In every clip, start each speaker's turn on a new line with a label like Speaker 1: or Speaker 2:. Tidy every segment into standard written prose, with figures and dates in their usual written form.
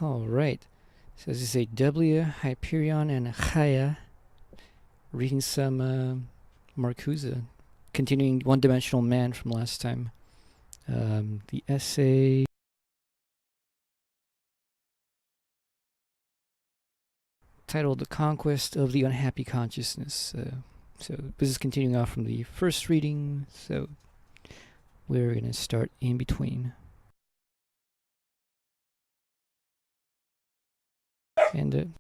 Speaker 1: All right. So this is a W, Hyperion, and Chaya. Reading some Marcuse, continuing One-Dimensional Man from last time. The essay titled "The Conquest of the Unhappy Consciousness." So this is continuing off from the first reading. So we're going to start in between. And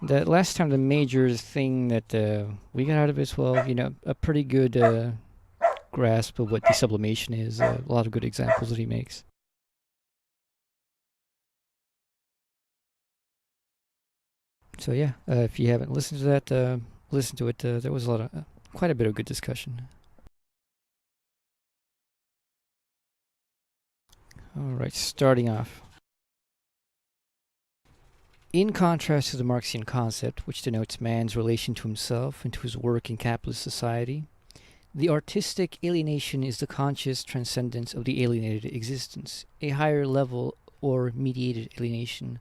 Speaker 1: that last time, the major thing that we got out of it is, well, a pretty good grasp of what desublimation is. A lot of good examples that he makes. So yeah, if you haven't listened to that, listen to it. There was quite a bit of good discussion. All right, starting off. In contrast to the Marxian concept, which denotes man's relation to himself and to his work in capitalist society, the artistic alienation is the conscious transcendence of the alienated existence, a higher level or mediated alienation.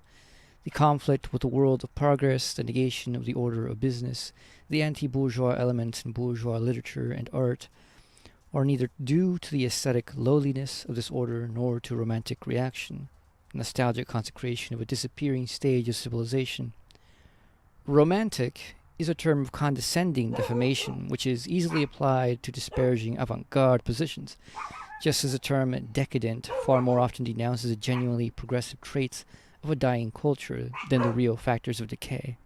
Speaker 1: The conflict with the world of progress, the negation of the order of business, the anti-bourgeois elements in bourgeois literature and art are neither due to the aesthetic lowliness of this order nor to romantic reaction, nostalgic consecration of a disappearing stage of civilization. Romantic is a term of condescending defamation which is easily applied to disparaging avant-garde positions, just as the term decadent far more often denounces the genuinely progressive traits of a dying culture than the real factors of decay.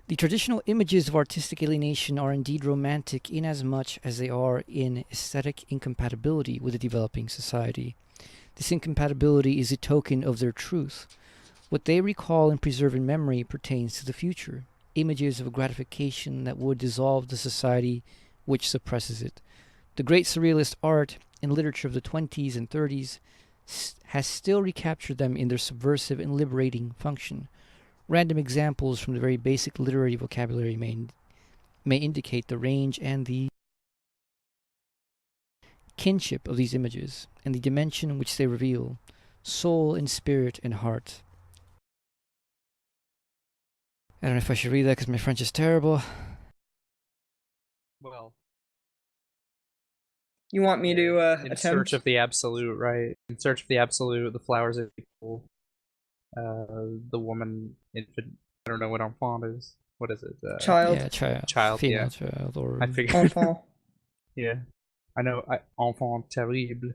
Speaker 1: The traditional images of artistic alienation are indeed romantic inasmuch as they are in aesthetic incompatibility with a developing society. This incompatibility is a token of their truth. What they recall and preserve in memory pertains to the future, images of gratification that would dissolve the society which suppresses it. The great surrealist art and literature of the 20s and 30s has still recaptured them in their subversive and liberating function. Random examples from the very basic literary vocabulary may indicate the range and the kinship of these images, and the dimension which they reveal, soul and spirit and heart. I don't know if I should read that because my French is terrible.
Speaker 2: Well,
Speaker 3: you want me to
Speaker 2: in
Speaker 3: attempt?
Speaker 2: Search of the Absolute, right? In Search of the Absolute, the flowers are equal. The woman, infant, I don't know what enfant is. What is it?
Speaker 3: Child.
Speaker 1: Yeah,
Speaker 2: child,
Speaker 1: female
Speaker 2: yeah.
Speaker 1: child, or
Speaker 2: I figured.
Speaker 3: Enfant.
Speaker 2: Yeah. I know, enfant terrible,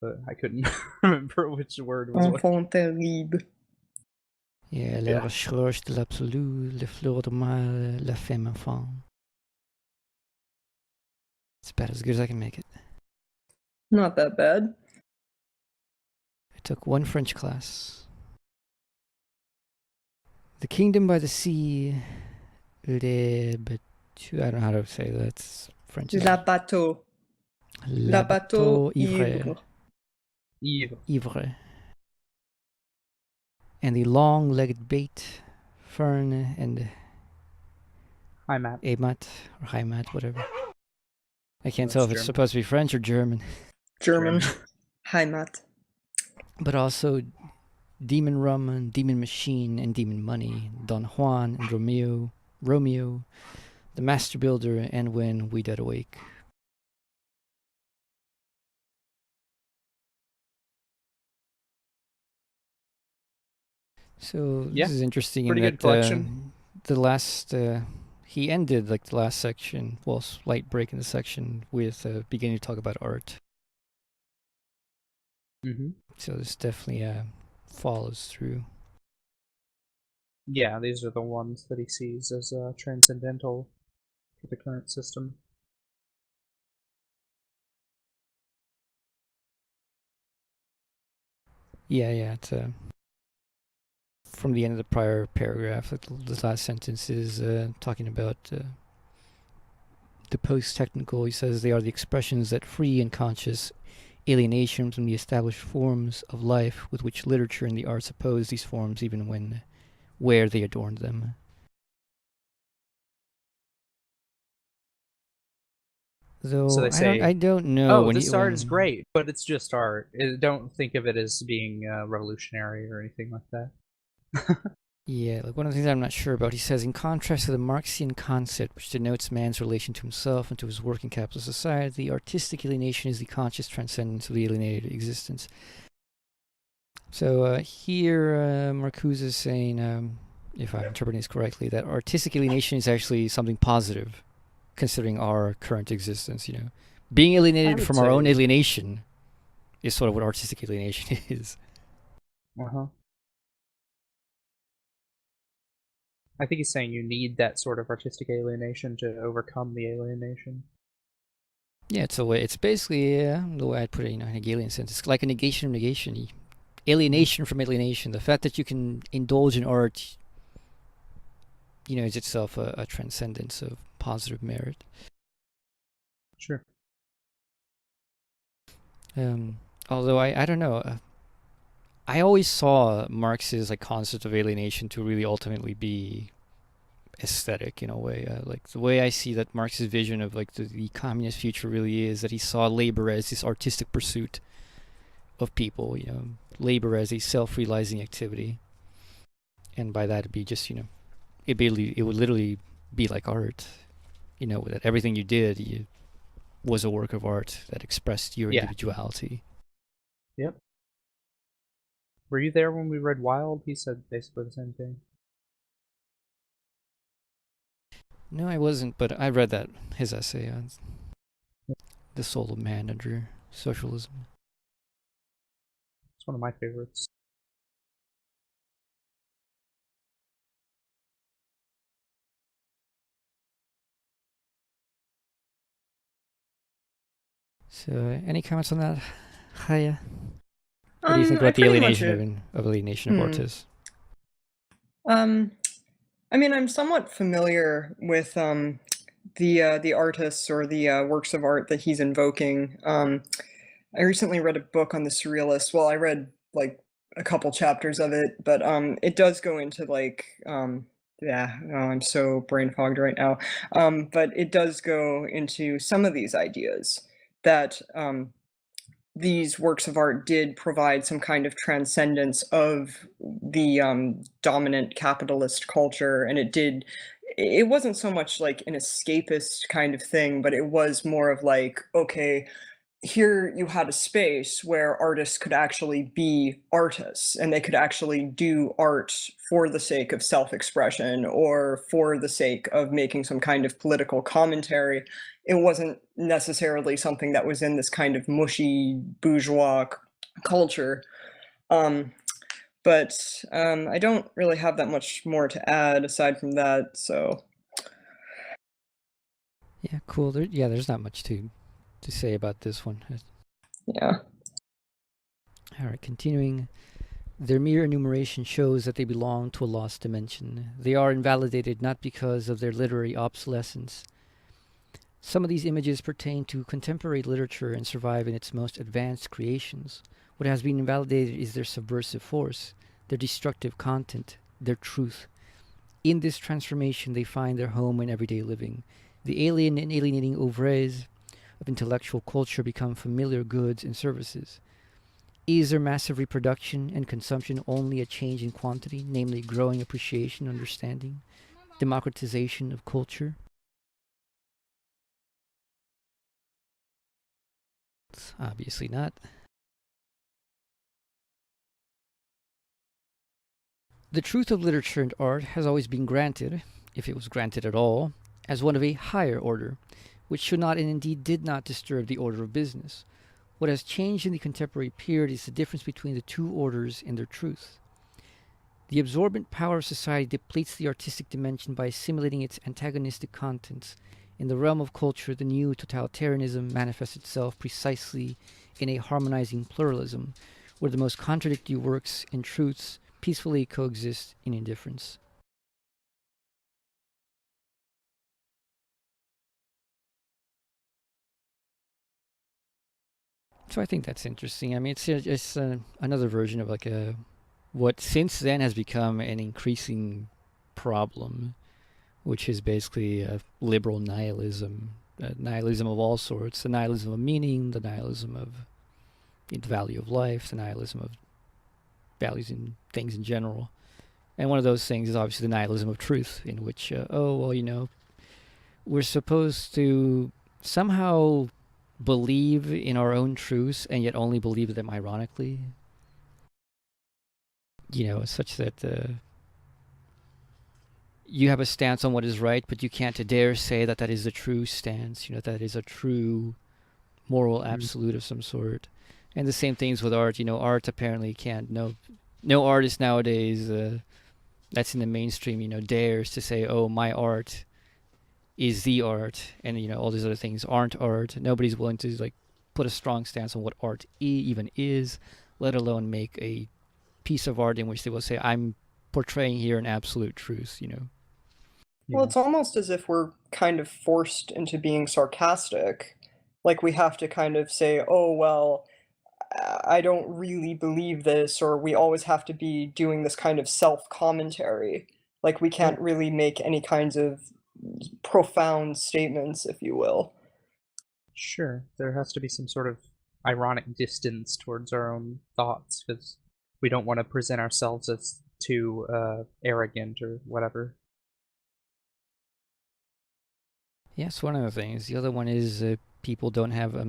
Speaker 2: but I couldn't remember which word was what.
Speaker 3: Enfant terrible.
Speaker 1: Yeah, la recherche de l'absolu, le fleur de mal, la femme enfant. It's about as good as I can make it.
Speaker 3: Not that bad.
Speaker 1: I took one French class. The kingdom by the sea, I don't know how to say that. It's French.
Speaker 3: La bateau. La bateau ivre.
Speaker 2: Ivre.
Speaker 1: And the long-legged bait, fern, and
Speaker 2: Heimat.
Speaker 1: Amat, or Heimat, whatever. I can't tell if it's supposed to be French or German.
Speaker 3: German. Heimat.
Speaker 1: But also Demon Rum and Demon Machine and Demon Money, Don Juan and Romeo, The Master Builder, and When We Dead Awake. So this is interesting in that the last he ended like the last section, well, slight break in the section with beginning to talk about art.
Speaker 2: Mm-hmm.
Speaker 1: So this definitely follows through.
Speaker 2: Yeah, these are the ones that he sees as transcendental to the current system.
Speaker 1: Yeah, it's from the end of the prior paragraph. The last sentence is talking about the post-technical. He says they are the expressions that free and conscious alienation from the established forms of life with which literature and the arts oppose these forms, even where they adorned them. Though
Speaker 2: So they say,
Speaker 1: I don't know.
Speaker 2: "Oh,
Speaker 1: when
Speaker 2: this
Speaker 1: you,
Speaker 2: art is
Speaker 1: when-
Speaker 2: great, but it's just art. Don't think of it as being revolutionary or anything like that."
Speaker 1: Yeah, like one of the things I'm not sure about, he says, in contrast to the Marxian concept, which denotes man's relation to himself and to his working capitalist society, artistic alienation is the conscious transcendence of the alienated existence. So here, Marcuse is saying, if I'm interpreting this correctly, that artistic alienation is actually something positive, considering our current existence. You know, being alienated from our own alienation is sort of what artistic alienation is.
Speaker 2: Uh-huh. I think he's saying you need that sort of artistic alienation to overcome the alienation.
Speaker 1: Yeah, it's a way. It's basically the way I'd put it, in a Hegelian sense. It's like a negation of negation, alienation from alienation. The fact that you can indulge in art, is itself a transcendence of positive merit.
Speaker 2: Sure.
Speaker 1: Although I don't know. I always saw Marx's concept of alienation to really ultimately be aesthetic in a way. Like the way I see that Marx's vision of the communist future really is that he saw labor as this artistic pursuit of people. Labor as a self-realizing activity, and by that it'd be just it would literally be like art. That everything you did was a work of art that expressed your individuality.
Speaker 2: Yep. Were you there when we read Wild? He said basically the same thing.
Speaker 1: No, I wasn't, but I read his essay on the soul of man under socialism.
Speaker 2: It's one of my favorites.
Speaker 1: So, any comments on that, Chaya? What do you think about the alienation of artists?
Speaker 3: I mean, I'm somewhat familiar with the artists or the works of art that he's invoking. I recently read a book on the surrealists. Well, I read a couple chapters of it, but it does go into I'm so brain fogged right now. But it does go into some of these ideas that these works of art did provide some kind of transcendence of the dominant capitalist culture, and it wasn't so much like an escapist kind of thing, but it was more of okay, here you had a space where artists could actually be artists, and they could actually do art for the sake of self-expression or for the sake of making some kind of political commentary. It wasn't necessarily something that was in this kind of mushy bourgeois culture. But I don't really have that much more to add aside from that, so.
Speaker 1: Yeah, cool. There's not much to say about this one.
Speaker 3: Yeah.
Speaker 1: All right, continuing. Their mere enumeration shows that they belong to a lost dimension. They are invalidated not because of their literary obsolescence. Some of these images pertain to contemporary literature and survive in its most advanced creations. What has been invalidated is their subversive force, their destructive content, their truth. In this transformation, they find their home in everyday living. The alien and alienating oeuvres of intellectual culture become familiar goods and services. Is their massive reproduction and consumption only a change in quantity, namely growing appreciation, understanding, democratization of culture? Obviously not. The truth of literature and art has always been granted, if it was granted at all, as one of a higher order, which should not and indeed did not disturb the order of business. What has changed in the contemporary period is the difference between the two orders and their truth. The absorbent power of society depletes the artistic dimension by assimilating its antagonistic contents. In the realm of culture, the new totalitarianism manifests itself precisely in a harmonizing pluralism, where the most contradictory works and truths peacefully coexist in indifference. So I think that's interesting. I mean, it's another version of what since then has become an increasing problem, which is basically liberal nihilism nihilism of all sorts, the nihilism of meaning, the nihilism of the value of life, the nihilism of values in things in general. And one of those things is obviously the nihilism of truth, in which, we're supposed to somehow believe in our own truths and yet only believe them ironically. Such that you have a stance on what is right, but you can't dare say that that is the true stance, that is a true moral absolute of some sort. And the same things with art. Art apparently can't, no artist nowadays that's in the mainstream, dares to say, oh, my art is the art, and all these other things aren't art. Nobody's willing to put a strong stance on what art even is, let alone make a piece of art in which they will say, I'm portraying here an absolute truth.
Speaker 3: Well, it's almost as if we're kind of forced into being sarcastic. Like we have to kind of say, oh, well, I don't really believe this, or we always have to be doing this kind of self-commentary. Like we can't really make any kinds of profound statements, if you will.
Speaker 2: Sure, there has to be some sort of ironic distance towards our own thoughts, because we don't want to present ourselves as too arrogant or whatever.
Speaker 1: Yes, one of the things. The other one is people don't have a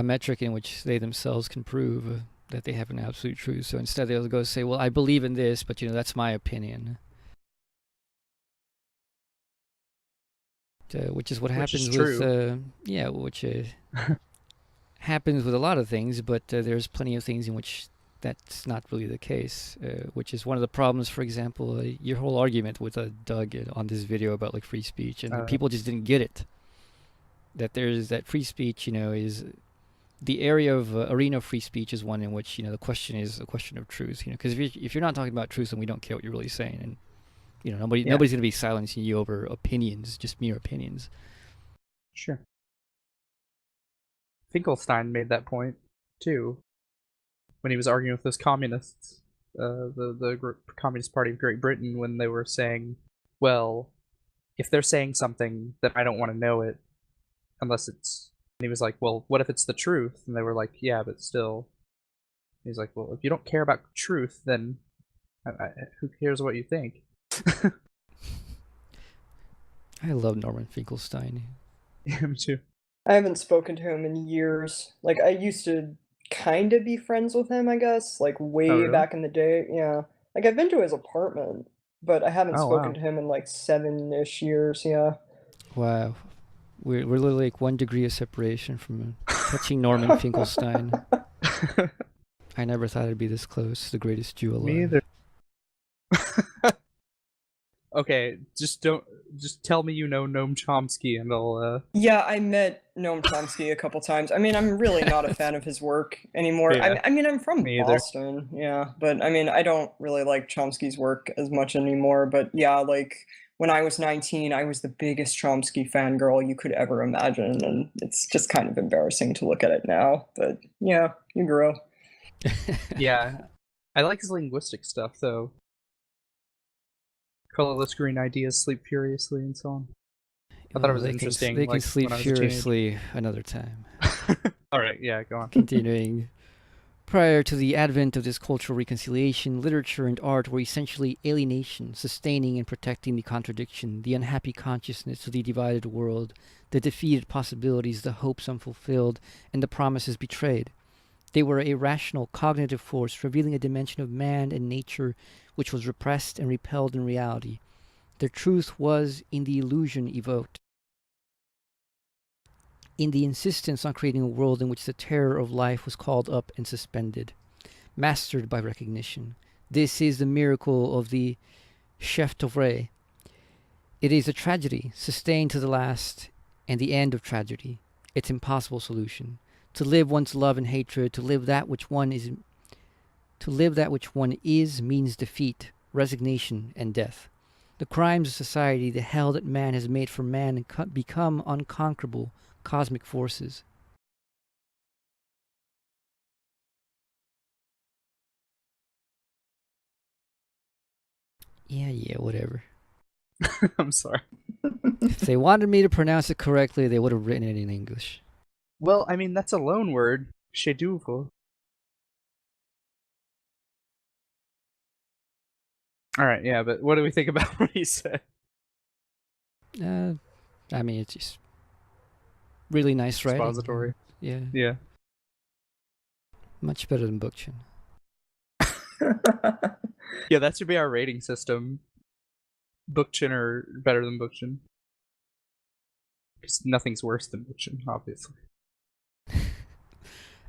Speaker 1: metric in which they themselves can prove that they have an absolute truth. So instead they'll go say, well, I believe in this, but that's my opinion. Which is what happens with happens with a lot of things, but there's plenty of things in which that's not really the case, which is one of the problems. For example, your whole argument with Doug on this video about free speech, and people just didn't get it. That free speech, is the area of arena of free speech is one in which the question is a question of truth. Because if you're not talking about truth, then we don't care what you're really saying, and nobody's going to be silencing you over opinions, just mere opinions.
Speaker 2: Sure. Finkelstein made that point too when he was arguing with those communists, the Communist Party of Great Britain, when they were saying, well, if they're saying something, then I don't want to know it unless it's... And he was like, well, what if it's the truth? And they were like, yeah, but still. He's like, well, if you don't care about truth, then who cares what you think?
Speaker 1: I love Norman Finkelstein.
Speaker 2: Yeah, me too.
Speaker 3: I haven't spoken to him in years. I used to kind of be friends with him, I guess, way
Speaker 2: really?
Speaker 3: back in the day. Yeah. I've been to his apartment, but I haven't spoken to him in 7-ish years, yeah.
Speaker 1: Wow. We're literally 1 degree of separation from touching Norman Finkelstein. I never thought it'd be this close, the greatest Jew alive.
Speaker 2: Me either. Okay, just tell me you know Noam Chomsky and I'll
Speaker 3: Yeah, I met Noam Chomsky a couple times. I mean, I'm really not a fan of his work anymore.
Speaker 2: Yeah,
Speaker 3: I mean, I'm from
Speaker 2: Boston,
Speaker 3: yeah, but I mean, I don't really like Chomsky's work as much anymore, but yeah, when I was 19, I was the biggest Chomsky fangirl you could ever imagine, and it's just kind of embarrassing to look at it now, but yeah, you grow.
Speaker 2: Yeah. I like his linguistic stuff, though. Colorless green ideas sleep furiously and so on. I thought it was interesting.
Speaker 1: They can sleep furiously another time.
Speaker 2: Alright, yeah, go on.
Speaker 1: Continuing. Prior to the advent of this cultural reconciliation, literature and art were essentially alienation, sustaining and protecting the contradiction, the unhappy consciousness of the divided world, the defeated possibilities, the hopes unfulfilled, and the promises betrayed. They were a rational, cognitive force, revealing a dimension of man and nature which was repressed and repelled in reality. Their truth was in the illusion evoked, in the insistence on creating a world in which the terror of life was called up and suspended, mastered by recognition. This is the miracle of the chef d'oeuvre. It is a tragedy, sustained to the last, and the end of tragedy, its impossible solution. To live one's love and hatred, to live that which one is means defeat, resignation, and death. The crimes of society, the hell that man has made for man, become unconquerable cosmic forces. Yeah, whatever.
Speaker 2: I'm sorry.
Speaker 1: If they wanted me to pronounce it correctly, they would have written it in English.
Speaker 2: Well, I mean, that's a loan word. Chef d'oeuvre. Alright, yeah, but what do we think about what he said?
Speaker 1: I mean, it's just really nice writing.
Speaker 2: Expository.
Speaker 1: Yeah.
Speaker 2: Yeah.
Speaker 1: Much better than Bookchin.
Speaker 2: Yeah, that should be our rating system. Bookchin or better than Bookchin. Because nothing's worse than Bookchin, obviously.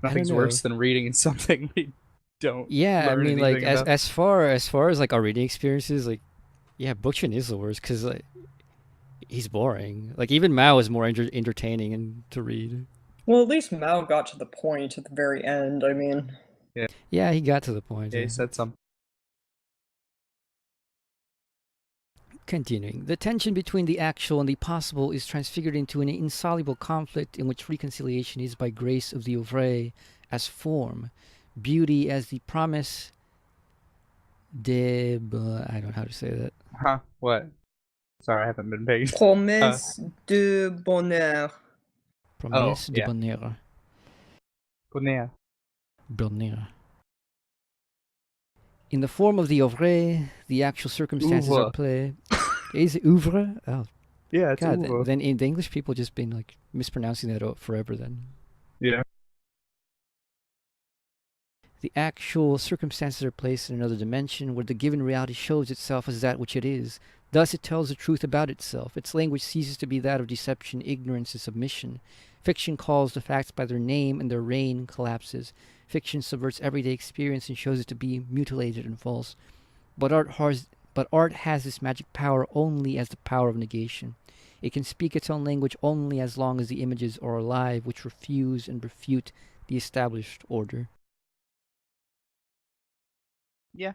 Speaker 2: Nothing's worse than reading something we don't.
Speaker 1: Yeah, I mean, like
Speaker 2: about.
Speaker 1: as far as like our reading experiences, like, yeah, Bookchin is the worst because like he's boring. Like even Mao is more entertaining and to read.
Speaker 3: Well, at least Mao got to the point at the very end. I mean,
Speaker 1: yeah, he got to the point.
Speaker 2: Yeah, he said something.
Speaker 1: Continuing, the tension between the actual and the possible is transfigured into an insoluble conflict in which reconciliation is by grace of the oeuvre as form, beauty as the promise de... I don't know how to say that.
Speaker 2: Huh? What? Sorry, I haven't been paying.
Speaker 3: promesse de bonheur.
Speaker 1: Promesse de
Speaker 2: yeah.
Speaker 1: bonheur.
Speaker 2: Bonheur.
Speaker 1: Bonheur. In the form of the oeuvre, the actual circumstances
Speaker 2: Oeuvre.
Speaker 1: are play. Is it oeuvre? Oh,
Speaker 2: Yeah, it's
Speaker 1: God.
Speaker 2: oeuvre.
Speaker 1: Then in the English people just been like mispronouncing that forever then.
Speaker 2: Yeah.
Speaker 1: The actual circumstances are placed in another dimension where the given reality shows itself as that which it is. Thus it tells the truth about itself. Its language ceases to be that of deception, ignorance, and submission. Fiction calls the facts by their name and their reign collapses. Fiction subverts everyday experience and shows it to be mutilated and false. But art has this magic power only as the power of negation. It can speak its own language only as long as the images are alive, which refuse and refute the established order.
Speaker 2: Yeah.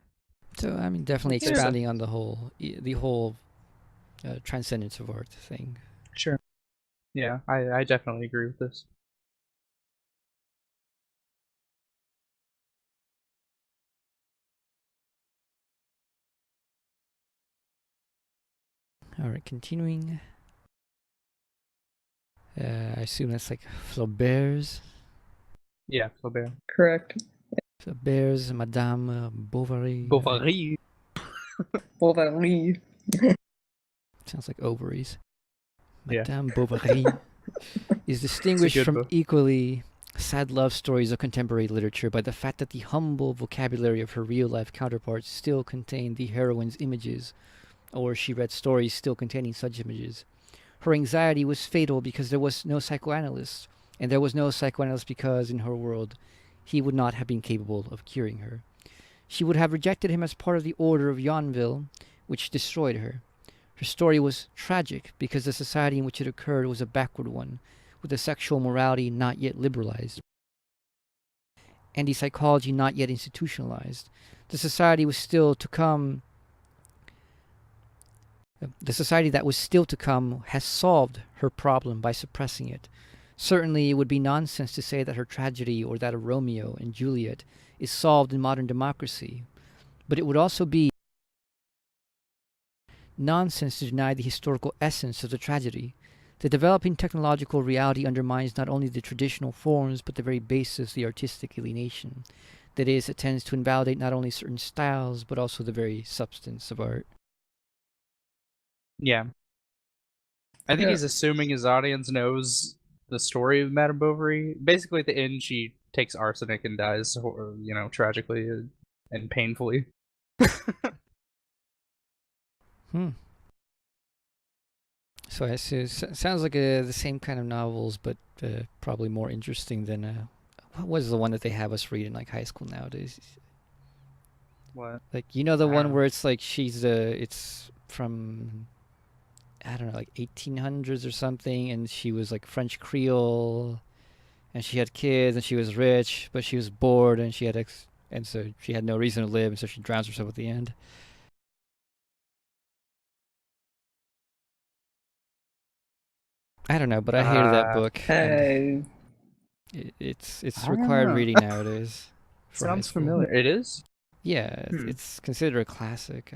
Speaker 1: So I mean, definitely
Speaker 2: Yeah.
Speaker 1: expanding on the whole transcendence of art thing.
Speaker 2: Sure. Yeah, I definitely agree with this.
Speaker 1: All right, continuing. I assume that's like Flaubert's.
Speaker 2: Yeah, Flaubert.
Speaker 3: Correct.
Speaker 1: Flaubert's Madame Bovary.
Speaker 2: Bovary.
Speaker 3: Bovary.
Speaker 1: Sounds like ovaries.
Speaker 2: Yeah.
Speaker 1: Madame Bovary is distinguished
Speaker 2: good
Speaker 1: from
Speaker 2: book.
Speaker 1: equally sad love stories of contemporary literature by the fact that the humble vocabulary of her real-life counterparts still contained the heroine's images, or she read stories still containing such images. Her anxiety was fatal because there was no psychoanalyst, and there was no psychoanalyst because, in her world, he would not have been capable of curing her. She would have rejected him as part of the order of Yonville, which destroyed her. Her story was tragic because the society in which it occurred was a backward one, with a sexual morality not yet liberalized, and the psychology not yet institutionalized. The society was still to come. The society that was still to come has solved her problem by suppressing it. Certainly, it would be nonsense to say that her tragedy or that of Romeo and Juliet is solved in modern democracy, but it would also be nonsense to deny the historical essence of the tragedy. The developing technological reality undermines not only the traditional forms, but the very basis of the artistic alienation. That is, it tends to invalidate not only certain styles, but also the very substance of art.
Speaker 2: Yeah. I think
Speaker 3: Yeah.
Speaker 2: he's assuming his audience knows the story of Madame Bovary. Basically, at the end, she takes arsenic and dies, tragically and painfully.
Speaker 1: So I see. Sounds like the same kind of novels, but probably more interesting than what was the one that they have us read in like high school nowadays?
Speaker 2: What?
Speaker 1: Like the
Speaker 2: I
Speaker 1: one
Speaker 2: don't
Speaker 1: where it's like it's from I don't know, like 1800s or something, and she was like French Creole, and she had kids, and she was rich, but she was bored, and she had and so she had no reason to live, and so she drowns herself at the end. I don't know, but I hated that book. And it's
Speaker 2: I don't
Speaker 1: required
Speaker 2: know.
Speaker 1: reading nowadays. for high
Speaker 2: Sounds
Speaker 1: school.
Speaker 2: familiar. It is?
Speaker 1: Yeah, it's considered a classic.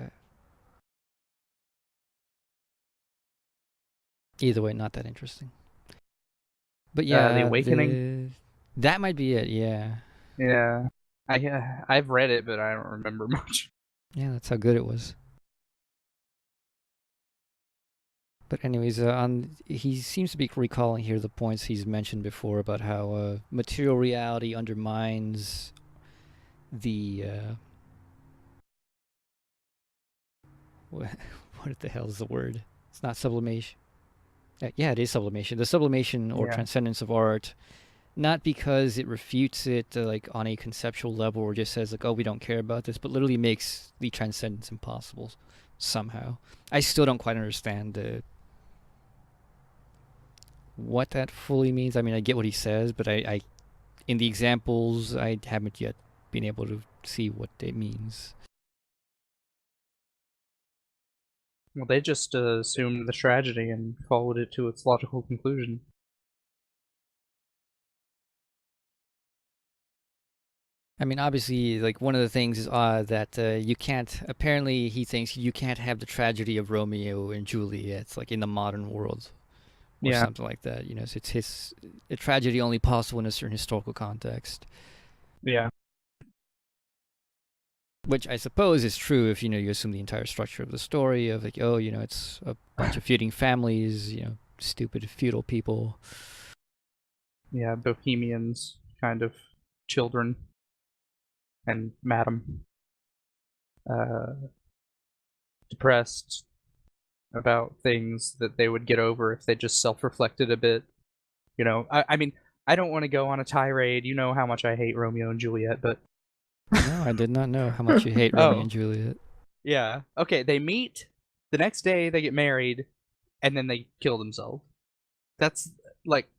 Speaker 1: Either way, not that interesting. But yeah,
Speaker 2: The Awakening.
Speaker 1: That might be it. Yeah.
Speaker 2: Yeah, I've read it, but I don't remember much.
Speaker 1: Yeah, that's how good it was. But anyways, he seems to be recalling here the points he's mentioned before about how material reality undermines the what the hell is the word? It's not sublimation. Yeah, it is sublimation. The sublimation or transcendence of art, not because it refutes it like on a conceptual level or just says like, oh, we don't care about this, but literally makes the transcendence impossible somehow. I still don't quite understand what that fully means. I mean, I get what he says, but I in the examples, I haven't yet been able to see what it means.
Speaker 2: Well, they just assumed the tragedy and followed it to its logical conclusion.
Speaker 1: I mean, obviously, like one of the things is that you can't. Apparently, he thinks you can't have the tragedy of Romeo and Juliet, like in the modern world, or something like that. You know, so it's a tragedy only possible in a certain historical context.
Speaker 2: Yeah.
Speaker 1: Which I suppose is true if you assume the entire structure of the story of like, oh, it's a bunch of feuding families, stupid feudal people.
Speaker 2: Yeah, Bohemians, kind of children, and madam, depressed about things that they would get over if they just self-reflected a bit. I mean, I don't want to go on a tirade. You know how much I hate Romeo and Juliet, but
Speaker 1: no, I did not know how much you hate Romeo and Juliet.
Speaker 2: Yeah. Okay, they meet. The next day, they get married, and then they kill themselves. That's like,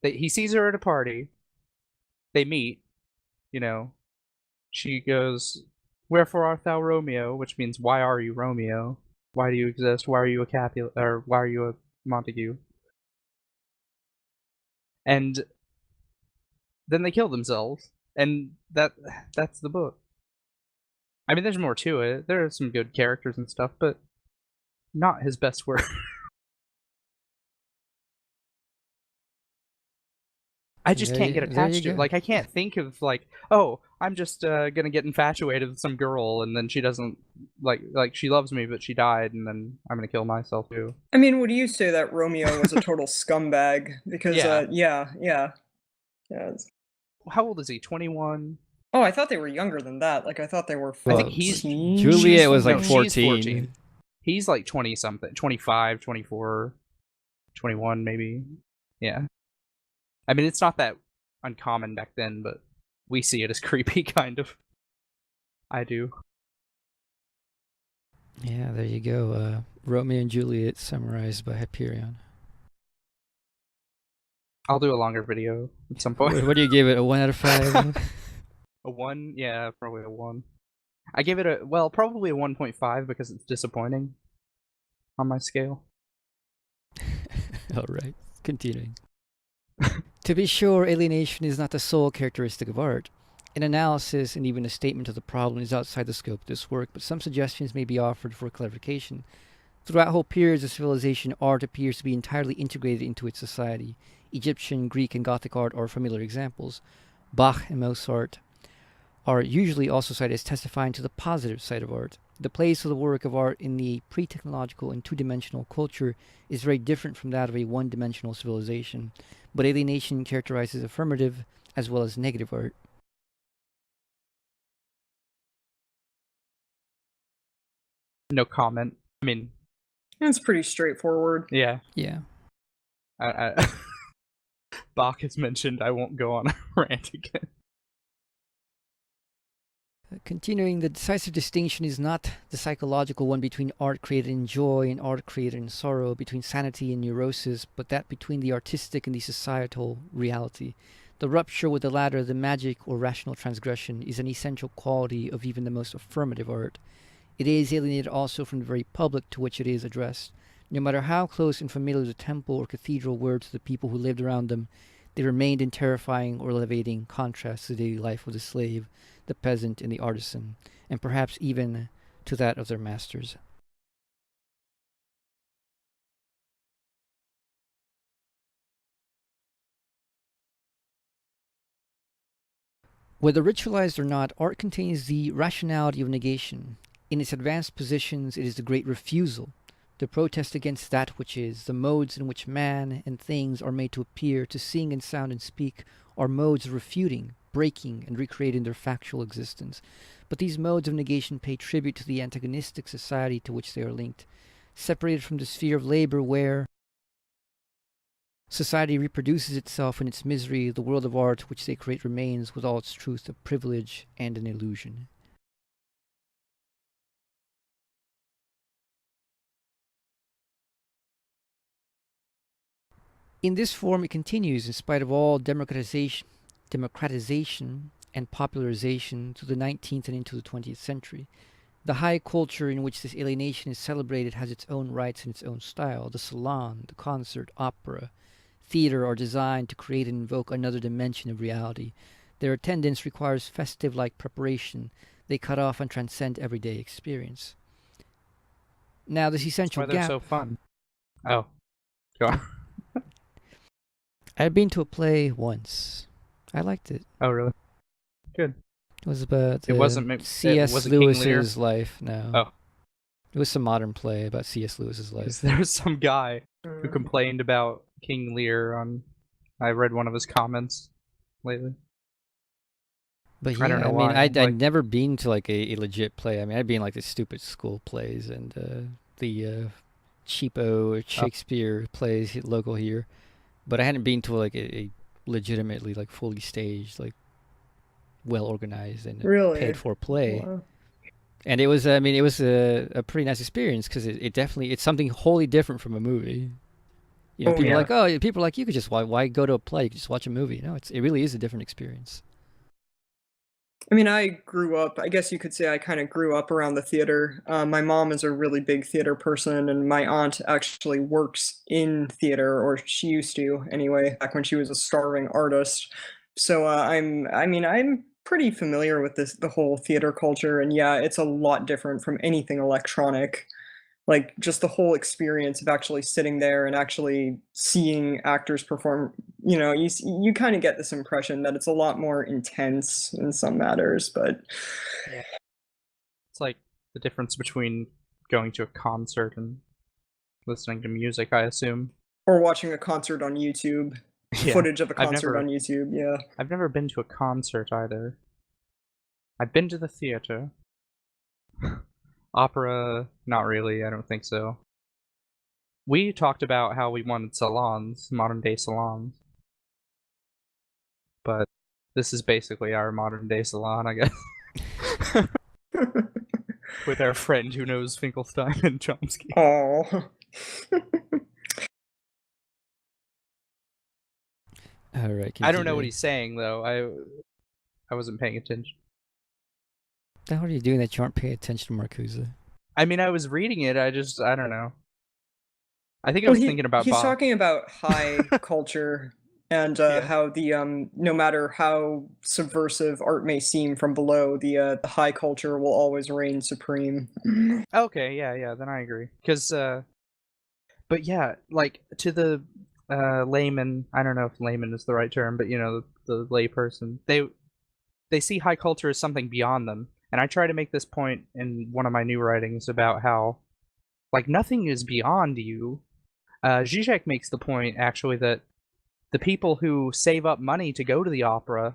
Speaker 2: he sees her at a party. They meet. She goes, "Wherefore art thou Romeo?" Which means, "Why are you Romeo? Why do you exist? Why are you a Capulet? Or why are you a Montague?" And then they kill themselves, and that's the book. I mean, there's more to it. There are some good characters and stuff, but not his best work. I just can't get attached to it. Like, I can't think of like, oh, I'm just gonna get infatuated with some girl, and then she doesn't like she loves me, but she died, and then I'm gonna kill myself too.
Speaker 3: I mean, would you say that Romeo was a total scumbag? Because yeah.
Speaker 2: How old is he? 21.
Speaker 3: Oh, I thought they were younger than that. Like I thought they were.
Speaker 2: I think he's
Speaker 1: Juliet was like 14.
Speaker 2: He's like 20 something, 25, 24, 21 maybe. Yeah. I mean, it's not that uncommon back then, but we see it as creepy, kind of. I do.
Speaker 1: Yeah, there you go. Romeo and Juliet summarized by Hyperion.
Speaker 2: I'll do a longer video at some point.
Speaker 1: What do you give it? A 1 out of 5?
Speaker 2: A 1? Yeah, probably a 1. I give it probably a 1.5 because it's disappointing on my scale.
Speaker 1: Alright, continuing. To be sure, alienation is not the sole characteristic of art. An analysis and even a statement of the problem is outside the scope of this work, but some suggestions may be offered for clarification. Throughout whole periods of civilization, art appears to be entirely integrated into its society. Egyptian, Greek, and Gothic art are familiar examples. Bach and Mozart are usually also cited as testifying to the positive side of art. The place of the work of art in the pre-technological and two-dimensional culture is very different from that of a one-dimensional civilization, but alienation characterizes affirmative as well as negative art.
Speaker 2: No comment. I mean,
Speaker 3: it's pretty straightforward.
Speaker 2: Yeah.
Speaker 1: Yeah.
Speaker 2: Bach is mentioned. I won't go on a rant again.
Speaker 1: Continuing, the decisive distinction is not the psychological one between art created in joy and art created in sorrow, between sanity and neurosis, but that between the artistic and the societal reality. The rupture with the latter, the magic or rational transgression, is an essential quality of even the most affirmative art. It is alienated also from the very public to which it is addressed. No matter how close and familiar the temple or cathedral were to the people who lived around them, they remained in terrifying or elevating contrast to the daily life of the slave, the peasant, and the artisan, and perhaps even to that of their masters. Whether ritualized or not, art contains the rationality of negation. In its advanced positions, it is the great refusal, the protest against that which is. The modes in which man and things are made to appear, to sing and sound and speak, are modes of refuting, breaking, and recreating their factual existence. But these modes of negation pay tribute to the antagonistic society to which they are linked, separated from the sphere of labor where society reproduces itself in its misery. The world of art which they create remains with all its truth a privilege and an illusion. In this form it continues in spite of all democratization and popularization to the 19th and into the 20th century. The high culture in which this alienation is celebrated has its own rights and its own style. The salon, the concert, opera, theater are designed to create and invoke another dimension of reality. Their attendance requires festive-like preparation. They cut off and transcend everyday experience. Now, this essential
Speaker 2: That's why
Speaker 1: gap...
Speaker 2: they're so fun. Oh. Go on.
Speaker 1: I'd been to a play once. I liked it.
Speaker 2: Oh, really? Good.
Speaker 1: It was about
Speaker 2: It wasn't
Speaker 1: C.S.
Speaker 2: was it King Lear?
Speaker 1: Lewis's life. No.
Speaker 2: Oh.
Speaker 1: It was some modern play about C.S. Lewis's life.
Speaker 2: There was some guy who complained about King Lear on... I read one of his comments lately.
Speaker 1: But yeah,
Speaker 2: I don't know
Speaker 1: mean,
Speaker 2: why.
Speaker 1: I'd never been to like a legit play. I mean, I'd been like the stupid school plays and the cheapo Shakespeare plays local here. But I hadn't been to like a legitimately like fully staged, like well organized and paid for play.
Speaker 3: Wow.
Speaker 1: And it was, I mean, it was a pretty nice experience because it definitely, it's something wholly different from a movie. You know, people are like, oh, people are like, you could just, why go to a play? You could just watch a movie. No, it really is a different experience.
Speaker 3: I mean, I grew up, I guess you could say I kind of grew up around the theater. My mom is a really big theater person, and my aunt actually works in theater, or she used to anyway, back when she was a starving artist. So I'm pretty familiar with the whole theater culture, and yeah, it's a lot different from anything electronic. Like, just the whole experience of actually sitting there and actually seeing actors perform, you know, you kind of get this impression that it's a lot more intense in some matters, but...
Speaker 2: Yeah. It's like the difference between going to a concert and listening to music, I assume.
Speaker 3: Or watching a concert on YouTube.
Speaker 2: Yeah.
Speaker 3: Footage of a concert on YouTube, yeah.
Speaker 2: I've never been to a concert either. I've been to the theater. Opera, not really, I don't think so. We talked about how we wanted salons, modern day salons. But this is basically our modern day salon, I guess. With our friend who knows Finkelstein and Chomsky.
Speaker 3: Oh.
Speaker 1: Alright,
Speaker 2: I don't know what he's saying though. I wasn't paying attention.
Speaker 1: What the hell are you doing that you aren't paying attention to Marcuse?
Speaker 2: I mean, I was reading it, I don't know. I think I was thinking about
Speaker 3: He's
Speaker 2: Bob.
Speaker 3: talking about high culture and how the no matter how subversive art may seem from below, the high culture will always reign supreme.
Speaker 2: Okay, yeah, then I agree. Because, but yeah, like, to the layman, I don't know if layman is the right term, but, you know, the lay person, they see high culture as something beyond them. And I try to make this point in one of my new writings about how, like, nothing is beyond you. Zizek makes the point, actually, that the people who save up money to go to the opera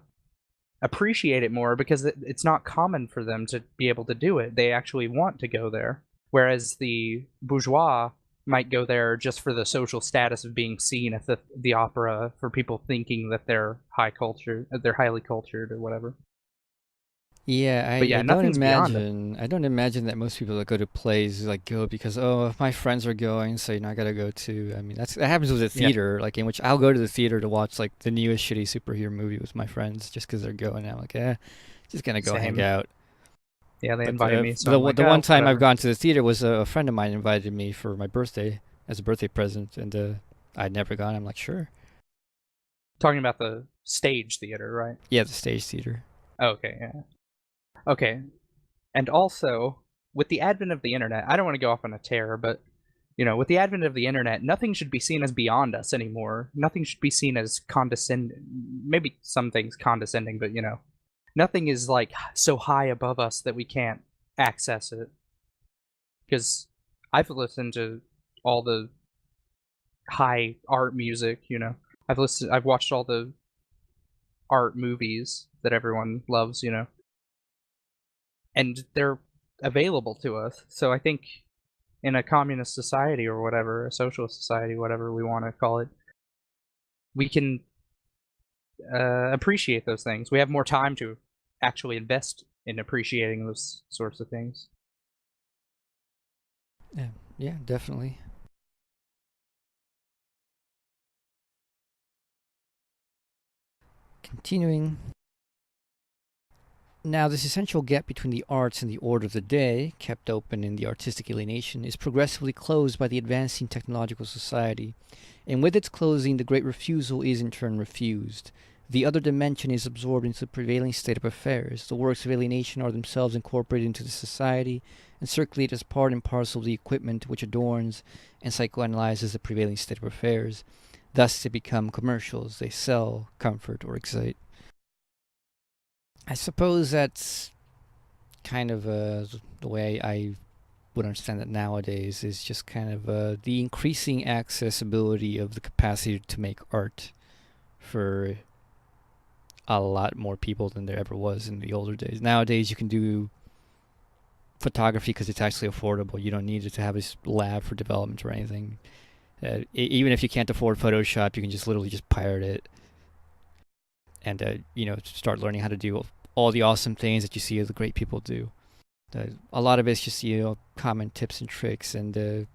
Speaker 2: appreciate it more because it's not common for them to be able to do it. They actually want to go there. Whereas the bourgeois might go there just for the social status of being seen at the opera, for people thinking that they're high culture, they're highly cultured or whatever.
Speaker 1: Yeah, I don't imagine that most people that go to plays like go because, oh, my friends are going, so I gotta go too. I mean, that happens with the theater, like in which I'll go to the theater to watch like the newest shitty superhero movie with my friends just because they're going. I'm like, just gonna go hang out.
Speaker 2: Yeah, they invited me. So
Speaker 1: the one time I've gone to the theater was a friend of mine invited me for my birthday as a birthday present, and I'd never gone. I'm like, sure.
Speaker 2: Talking about the stage theater, right?
Speaker 1: Yeah, the stage theater.
Speaker 2: Okay, yeah. Okay, and also, with the advent of the internet, I don't want to go off on a tear, but, you know, with the advent of the internet, nothing should be seen as beyond us anymore. Nothing should be seen as condescending. Maybe some things condescending, but, you know, nothing is like so high above us that we can't access it. Because I've listened to all the high art music, you know. I've watched all the art movies that everyone loves, you know. And they're available to us. So I think in a communist society or whatever, a socialist society, whatever we want to call it, we can appreciate those things. We have more time to actually invest in appreciating those sorts of things.
Speaker 1: Yeah, definitely. Continuing. Now, this essential gap between the arts and the order of the day, kept open in the artistic alienation, is progressively closed by the advancing technological society. And with its closing, the great refusal is in turn refused. The other dimension is absorbed into the prevailing state of affairs. The works of alienation are themselves incorporated into the society and circulate as part and parcel of the equipment which adorns and psychoanalyzes the prevailing state of affairs. Thus they become commercials. They sell, comfort, or excite. I suppose that's kind of the way I would understand that nowadays, is just kind of the increasing accessibility of the capacity to make art for a lot more people than there ever was in the older days. Nowadays you can do photography because it's actually affordable. You don't need to have a lab for development or anything. Even if you can't afford Photoshop, you can just literally just pirate it and start learning how to do all the awesome things that you see other great people do. A lot of it's just common tips and tricks, and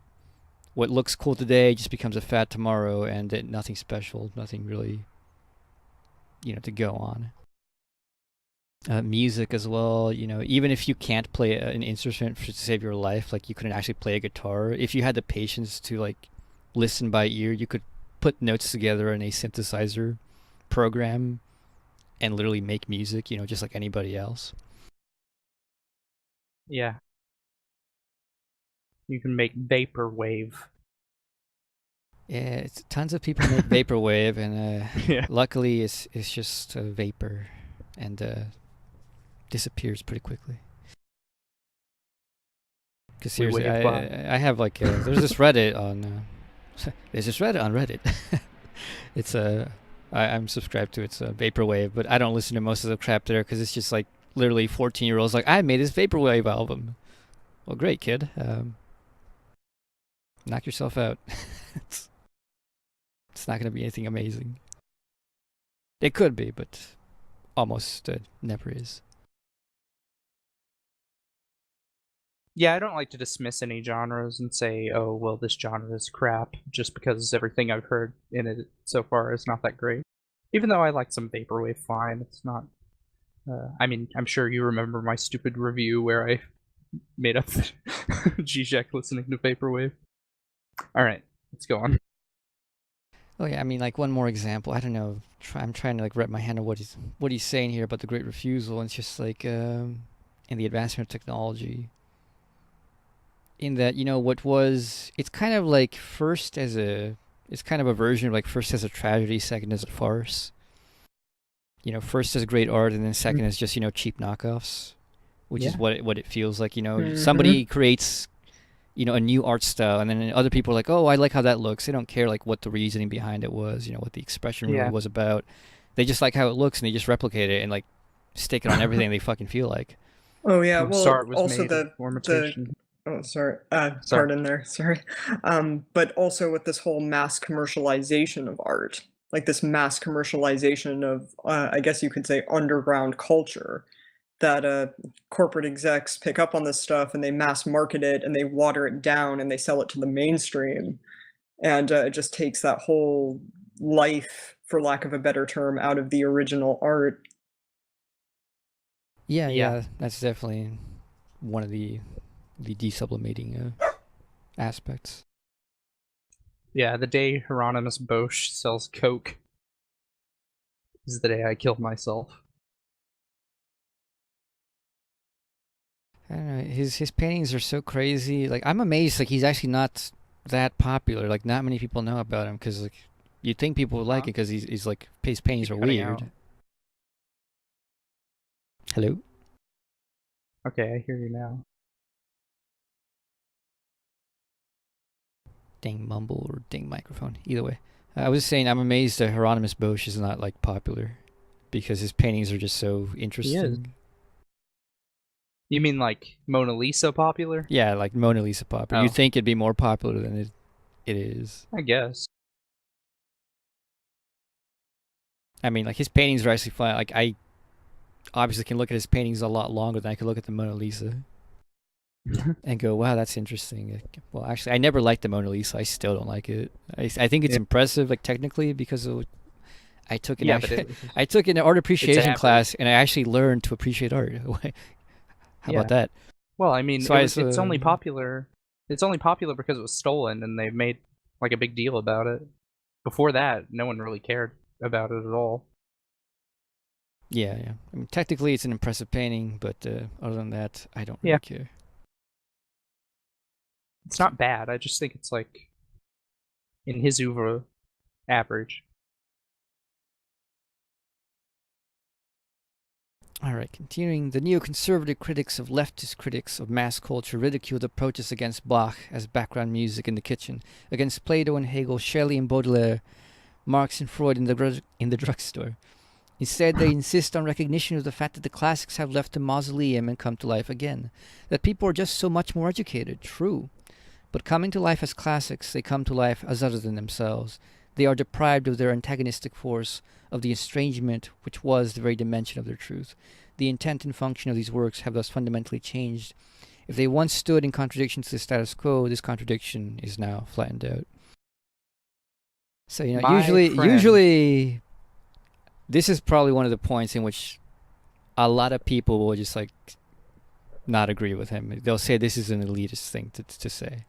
Speaker 1: what looks cool today just becomes a fad tomorrow, and nothing special, nothing really to go on. Music as well, even if you can't play an instrument to save your life, like you couldn't actually play a guitar, if you had the patience to listen by ear, you could put notes together in a synthesizer program and literally make music, just like anybody else.
Speaker 2: Yeah. You can make vaporwave.
Speaker 1: Yeah, tons of people make vaporwave, and
Speaker 2: Yeah.
Speaker 1: luckily it's just a vapor, and disappears pretty quickly. Because seriously, I have there's this Reddit on Reddit. It's I'm subscribed to its vaporwave, but I don't listen to most of the crap there because it's just literally 14-year-olds I made this vaporwave album. Well, great, kid. Knock yourself out. It's not going to be anything amazing. It could be, but almost never is.
Speaker 2: Yeah, I don't like to dismiss any genres and say, oh, well, this genre is crap, just because everything I've heard in it so far is not that great. Even though I like some vaporwave fine, it's not... I'm sure you remember my stupid review where I made up Zizek listening to vaporwave. Alright, let's go on.
Speaker 1: Oh yeah, one more example. I don't know. I'm trying to wrap my hand on what he's saying here about the great refusal. And it's just in the advancement of technology. In that, it's kind of first as it's kind of a version of first as a tragedy, second as a farce. First as great art, and then second as just cheap knockoffs, which is what it feels like. Somebody creates a new art style, and then other people are like, oh, I like how that looks. They don't care what the reasoning behind it was, what the expression really was about. They just like how it looks, and they just replicate it and stick it on everything they fucking feel like.
Speaker 3: Oh yeah, well,
Speaker 2: was
Speaker 3: also
Speaker 2: made of formitation.
Speaker 3: Oh, sorry. Pardon there. Sorry. But also with this whole mass commercialization of art, this mass commercialization of, I guess you could say, underground culture, that corporate execs pick up on this stuff and they mass market it and they water it down and they sell it to the mainstream. And it just takes that whole life, for lack of a better term, out of the original art.
Speaker 1: Yeah, that's definitely one of the desublimating aspects.
Speaker 2: Yeah, the day Hieronymus Bosch sells coke is the day I killed myself.
Speaker 1: I don't know, his paintings are so crazy. I'm amazed he's actually not that popular. Not many people know about him, because you'd think people would like it because his paintings are weird. Hello?
Speaker 2: Okay, I hear you now.
Speaker 1: Dang mumble or dang microphone. Either way. I was saying I'm amazed that Hieronymus Bosch is not like popular because his paintings are just so interesting.
Speaker 2: You mean like Mona Lisa popular?
Speaker 1: Yeah, like Mona Lisa popular.
Speaker 2: Oh.
Speaker 1: You'd think it'd be more popular than it is.
Speaker 2: I guess.
Speaker 1: I mean, like his paintings are actually fun. Like I obviously can look at his paintings a lot longer than I could look at the Mona Lisa and go, wow, that's interesting. Well, actually, I never liked the Mona Lisa. I still don't like it. I think it's impressive, like technically, because I took an I took an art appreciation class and I actually learned to appreciate art. How about that?
Speaker 2: Well, I mean, so it's only popular. It's only popular because it was stolen, and they made like a big deal about it. Before that, no one really cared about it at all.
Speaker 1: Yeah. I mean, technically, it's an impressive painting, but other than that, I don't really care.
Speaker 2: It's not bad. I just think it's like, in his oeuvre, average.
Speaker 1: All right, continuing. The neoconservative critics of leftist critics of mass culture ridicule the protests against Bach as background music in the kitchen, against Plato and Hegel, Shelley and Baudelaire, Marx and Freud in the drugstore. Instead, they insist on recognition of the fact that the classics have left a mausoleum and come to life again, that people are just so much more educated, true. But coming to life as classics, they come to life as other than themselves. They are deprived of their antagonistic force, of the estrangement which was the very dimension of their truth. The intent and function of these works have thus fundamentally changed. If they once stood in contradiction to the status quo, this contradiction is now flattened out. So, you know, usually, this is probably one of the points in which a lot of people will just like not agree with him. They'll say this is an elitist thing to say.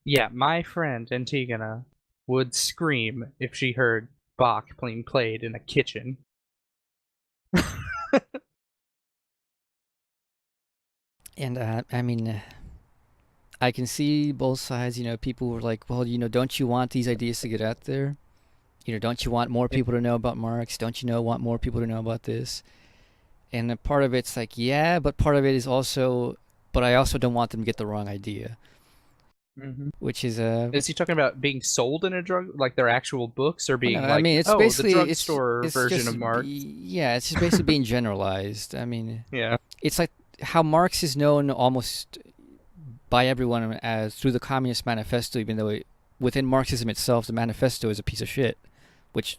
Speaker 2: Yeah, my friend Antigona would scream if she heard Bach being played in a kitchen.
Speaker 1: And I mean, I can see both sides. You know, people were like, well, you know, don't you want these ideas to get out there? You know, don't you want more people to know about Marx? Don't you want more people to know about this? And a part of it's like, yeah, but part of it is also, but I also don't want them to get the wrong idea.
Speaker 2: Mm-hmm.
Speaker 1: Which is
Speaker 2: Is he talking about being sold in a drug, like their actual books, or being
Speaker 1: no,
Speaker 2: like,
Speaker 1: I mean, it's basically
Speaker 2: the drugstore version
Speaker 1: just,
Speaker 2: of Marx?
Speaker 1: Yeah, it's just basically being generalized. I mean,
Speaker 2: yeah,
Speaker 1: it's like how Marx is known almost by everyone as through the Communist Manifesto, even though within Marxism itself, the manifesto is a piece of shit, which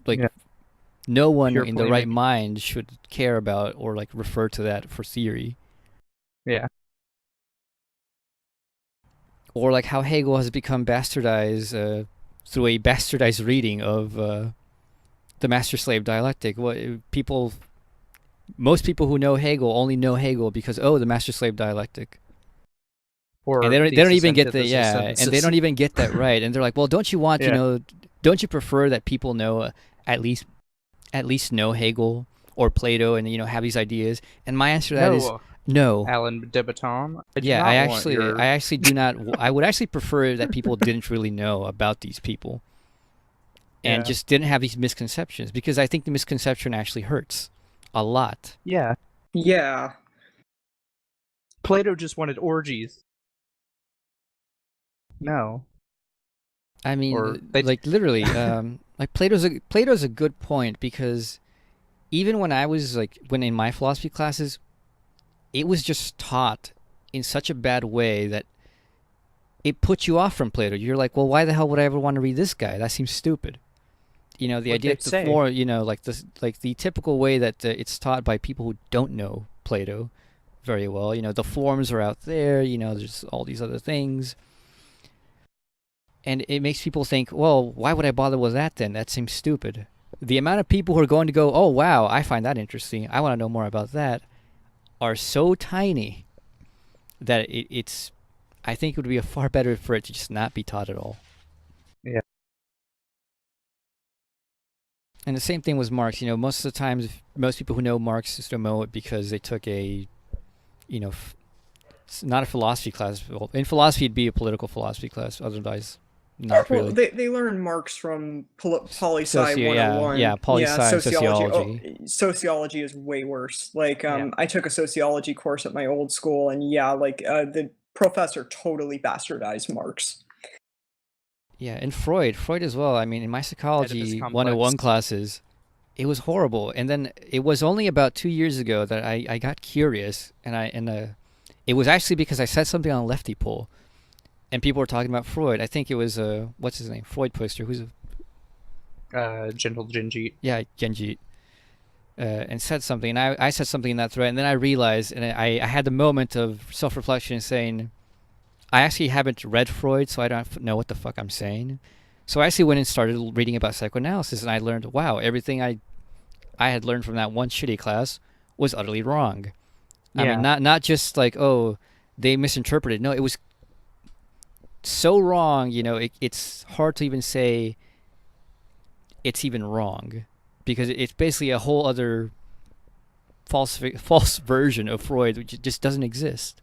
Speaker 1: no one in the right mind should care about or like refer to that for theory.
Speaker 2: Yeah.
Speaker 1: Or like how Hegel has become bastardized through a bastardized reading of the master-slave dialectic. Most people who know Hegel only know Hegel because the master-slave dialectic. And they don't even get and they don't even get that right. And they're like, well, don't you want don't you prefer that people know at least know Hegel or Plato and have these ideas? And my answer to that is no.
Speaker 2: Alan de Botton.
Speaker 1: I actually do not. I would actually prefer that people didn't really know about these people, and just didn't have these misconceptions, because I think the misconception actually hurts a lot.
Speaker 2: Yeah.
Speaker 3: Yeah.
Speaker 2: Plato just wanted orgies. No.
Speaker 1: I mean, like literally, like Plato's a good point, because even when I was when in my philosophy classes, it was just taught in such a bad way that it put you off from Plato. You're like, well, why the hell would I ever want to read this guy? That seems stupid. The idea that the typical way that it's taught by people who don't know Plato very well. The forms are out there. There's all these other things. And it makes people think, well, why would I bother with that then? That seems stupid. The amount of people who are going to go, oh, wow, I find that interesting, I want to know more about that, are so tiny that it's I think it would be far better for it to just not be taught at all.
Speaker 2: Yeah.
Speaker 1: And the same thing with Marx. Most of the times, most people who know Marx just don't know it because they took a, not a philosophy class. Well, in philosophy, it'd be a political philosophy class. Otherwise, not
Speaker 3: Well,
Speaker 1: really.
Speaker 3: they learn Marx from poli sci
Speaker 1: Yeah,
Speaker 3: 101.
Speaker 1: yeah, poli-sci,
Speaker 3: Sociology.
Speaker 1: sociology.
Speaker 3: Sociology is way worse. Like,
Speaker 2: Yeah.
Speaker 3: I took a sociology course at my old school, and yeah, like, the professor totally bastardized Marx.
Speaker 1: Yeah, and Freud as well. I mean, in my psychology
Speaker 2: complex.
Speaker 1: 101 classes, it was horrible. And then it was only about 2 years ago that I got curious, and it was actually because I said something on Lefty Poll, and people were talking about Freud. I think it was what's his name, Freud poster. Who's
Speaker 2: Gentle Jinjit.
Speaker 1: yeah, Genji. And said something, and I said something in that thread, and then I realized, and I had the moment of self-reflection saying, I actually haven't read Freud, so I don't know what the fuck I'm saying. So I actually went and started reading about psychoanalysis, and I learned, wow, everything I had learned from that one shitty class was utterly wrong.
Speaker 2: Yeah.
Speaker 1: I mean, not just like, oh, they misinterpreted. No, it was so wrong, it's hard to even say it's even wrong, because it's basically a whole other false version of Freud, which just doesn't exist.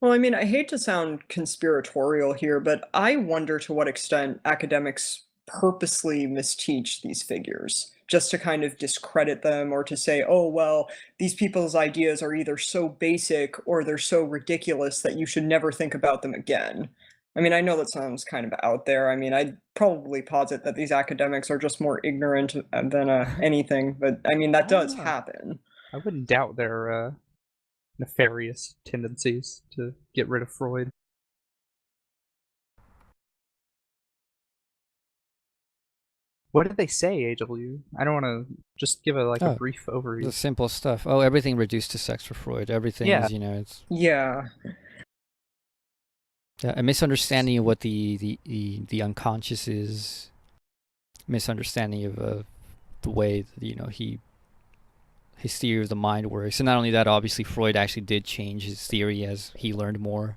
Speaker 3: Well, I mean, I hate to sound conspiratorial here, but I wonder to what extent academics purposely misteach these figures just to kind of discredit them or to say, oh, well, these people's ideas are either so basic or they're so ridiculous that you should never think about them again. I mean, I know that sounds kind of out there. I mean, I'd probably posit that these academics are just more ignorant than anything, but I mean, that does happen.
Speaker 2: I wouldn't doubt their nefarious tendencies to get rid of Freud. What did they say, AW? I don't want to just give a brief overview.
Speaker 1: The simple stuff. Oh, everything reduced to sex for Freud. Everything is, it's...
Speaker 3: Yeah.
Speaker 1: A misunderstanding of what the unconscious is. Misunderstanding of the way that, his theory of the mind works. And not only that, obviously Freud actually did change his theory as he learned more.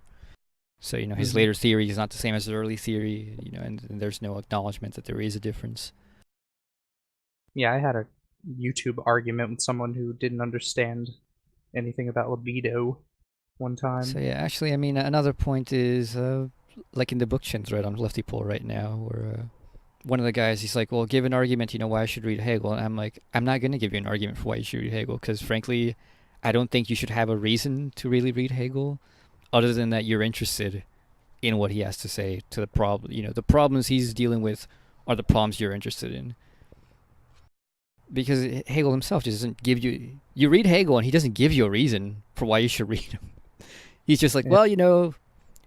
Speaker 1: So, his later theory is not the same as his early theory, and there's no acknowledgement that there is a difference.
Speaker 2: Yeah, I had a YouTube argument with someone who didn't understand anything about libido one time.
Speaker 1: So yeah, actually, I mean, another point is, like in the book chain thread on Lefty Poll right now, where one of the guys, he's like, well, give an argument, why I should read Hegel. And I'm like, I'm not going to give you an argument for why you should read Hegel, because frankly, I don't think you should have a reason to really read Hegel, other than that you're interested in what he has to say to the problem. The problems he's dealing with are the problems you're interested in. Because Hegel himself just doesn't give you... You read Hegel and he doesn't give you a reason for why you should read him. He's just like, well,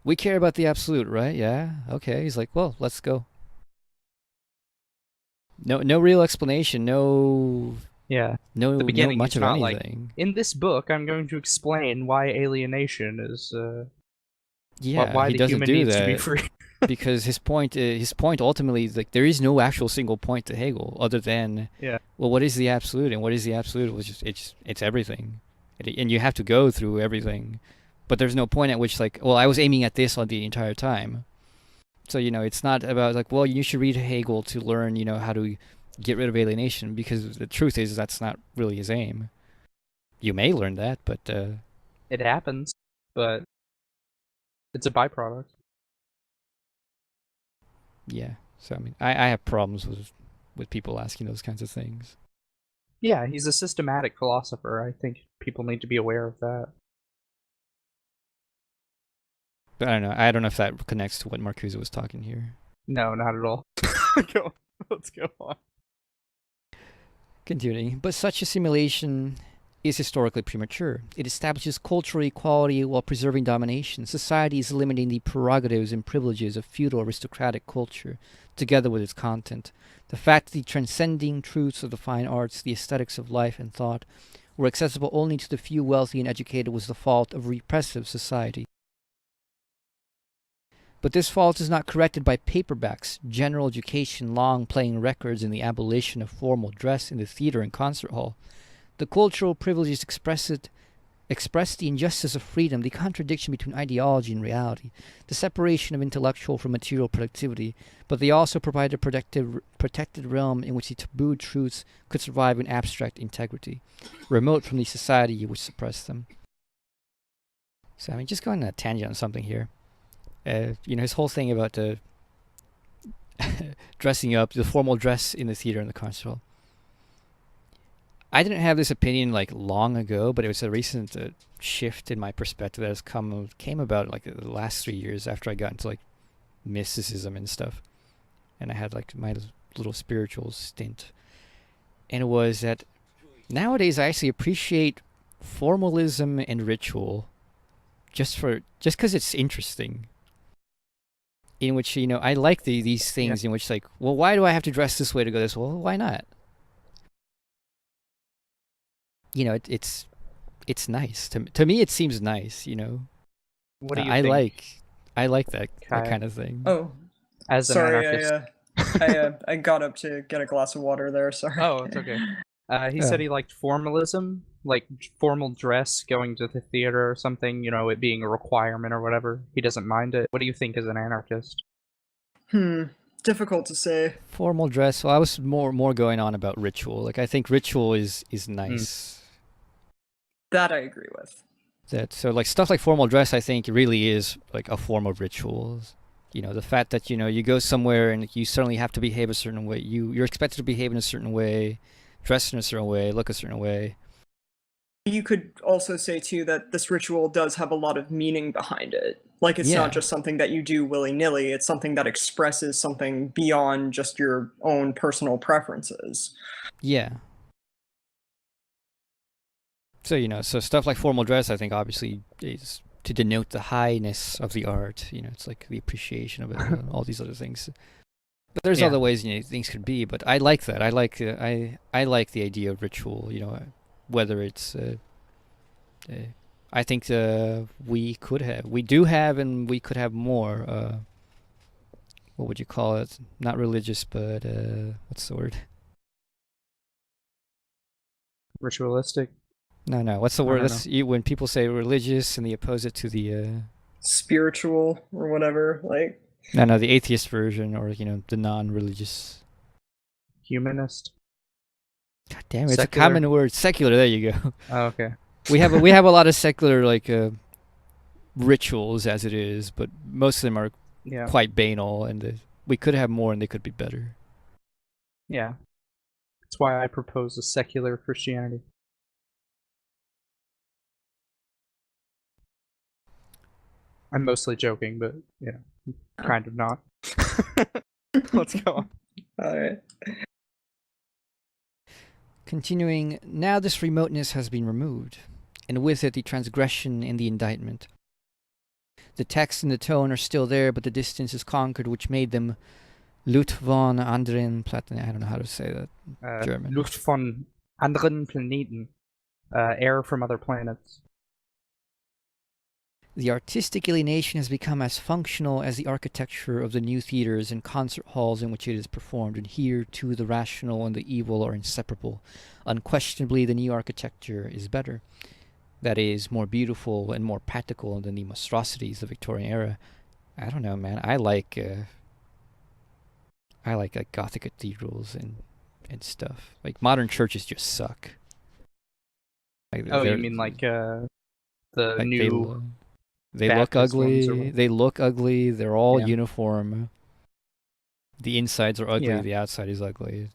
Speaker 1: we care about the absolute, right? Yeah, okay. He's like, well, let's go. No real explanation, no much of anything.
Speaker 2: Like, in this book, I'm going to explain why alienation is... why the human needs to be free.
Speaker 1: Because his point ultimately is like, there is no actual single point to Hegel other than, well, what is the absolute? And what is the absolute? It's everything. And you have to go through everything. But there's no point at which, like, well, I was aiming at this on the entire time. So, it's not about like, well, you should read Hegel to learn, how to get rid of alienation, because the truth is that's not really his aim. You may learn that, but...
Speaker 2: It happens, but it's a byproduct.
Speaker 1: Yeah, so I mean, I have problems with people asking those kinds of things.
Speaker 2: Yeah, he's a systematic philosopher. I think people need to be aware of that.
Speaker 1: But I don't know if that connects to what Marcuse was talking here.
Speaker 2: No, not at all. Let's go on.
Speaker 1: Continuing, but such assimilation is historically premature. It establishes cultural equality while preserving domination. Society is limiting the prerogatives and privileges of feudal aristocratic culture, together with its content. The fact that the transcending truths of the fine arts, the aesthetics of life and thought, were accessible only to the few wealthy and educated was the fault of repressive society. But this fault is not corrected by paperbacks, general education, long playing records, and the abolition of formal dress in the theater and concert hall. The cultural privileges express the injustice of freedom, the contradiction between ideology and reality, the separation of intellectual from material productivity, but they also provide a protected realm in which the tabooed truths could survive in abstract integrity, remote from the society which suppressed them. So, I mean, just going on a tangent on something here. His whole thing about the dressing up, the formal dress in the theater and the concert hall. I didn't have this opinion like long ago, but it was a recent shift in my perspective that has came about like the last 3 years after I got into like mysticism and stuff, and I had like my little spiritual stint. And it was that nowadays I actually appreciate formalism and ritual just because it's interesting. In which I like these things in which like, well, why do I have to dress this way to go this way? Well, why not? It's nice to me. It seems nice.
Speaker 2: What do you think?
Speaker 1: I like that kind of thing.
Speaker 3: Oh,
Speaker 2: as an
Speaker 3: sorry,
Speaker 2: anarchist.
Speaker 3: I got up to get a glass of water there. Sorry.
Speaker 2: Oh, it's okay. He said he liked formalism, like formal dress, going to the theater or something, it being a requirement or whatever. He doesn't mind it. What do you think as an anarchist?
Speaker 3: Difficult to say.
Speaker 1: Formal dress. Well, I was more going on about ritual. Like, I think ritual is nice.
Speaker 3: That I agree with.
Speaker 1: So like stuff like formal dress, I think really is like a form of rituals. The fact that you go somewhere and you certainly have to behave a certain way. You're expected to behave in a certain way, dress in a certain way, look a certain way.
Speaker 3: You could also say too that this ritual does have a lot of meaning behind it. Like, it's not just something that you do willy-nilly. It's something that expresses something beyond just your own personal preferences.
Speaker 1: Yeah. So, so stuff like formal dress, I think, obviously is to denote the highness of the art. It's like the appreciation of it, all these other things. But there's other ways things could be. But I like that. I like the idea of ritual. Whether it's I think we do have, and we could have more. What would you call it? Not religious, but what's the word?
Speaker 2: Ritualistic.
Speaker 1: No. What's the word? When people say religious and they oppose it to the
Speaker 3: spiritual or whatever, like.
Speaker 1: No, the atheist version, or the non-religious.
Speaker 2: Humanist.
Speaker 1: God damn it! It's a common word. Secular. There you go.
Speaker 2: Oh, okay.
Speaker 1: We have a lot of secular like rituals as it is, but most of them are quite banal, and we could have more, and they could be better.
Speaker 2: Yeah, that's why I propose a secular Christianity. I'm mostly joking, but kind of not. Let's go on.
Speaker 3: All right.
Speaker 1: Continuing, now this remoteness has been removed, and with it the transgression and the indictment. The text and the tone are still there, but the distance is conquered, which made them Luft von anderen Planeten. I don't know how to say that. German.
Speaker 2: Luft von anderen Planeten. Air from other planets.
Speaker 1: The artistic alienation has become as functional as the architecture of the new theaters and concert halls in which it is performed, and here, too, the rational and the evil are inseparable. Unquestionably, the new architecture is better. That is, more beautiful and more practical than the monstrosities of the Victorian era. I don't know, man. I like Gothic cathedrals and stuff. Like, modern churches just suck. Like,
Speaker 2: you mean like the new...
Speaker 1: They look ugly. They look ugly. They're all uniform. The insides are ugly. The outside is ugly.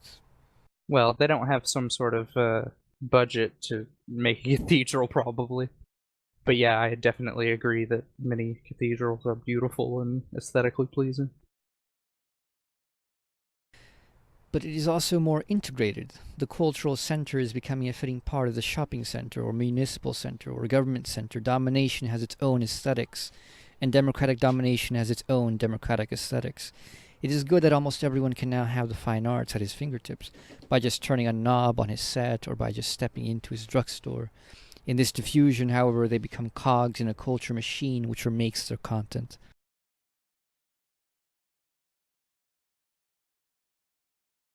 Speaker 2: Well, they don't have some sort of budget to make a cathedral, probably. But yeah, I definitely agree that many cathedrals are beautiful and aesthetically pleasing.
Speaker 1: But it is also more integrated. The cultural center is becoming a fitting part of the shopping center or municipal center or government center. Domination has its own aesthetics, and democratic domination has its own democratic aesthetics. It is good that almost everyone can now have the fine arts at his fingertips, by just turning a knob on his set or by just stepping into his drugstore. In this diffusion, however, they become cogs in a culture machine which remakes their content.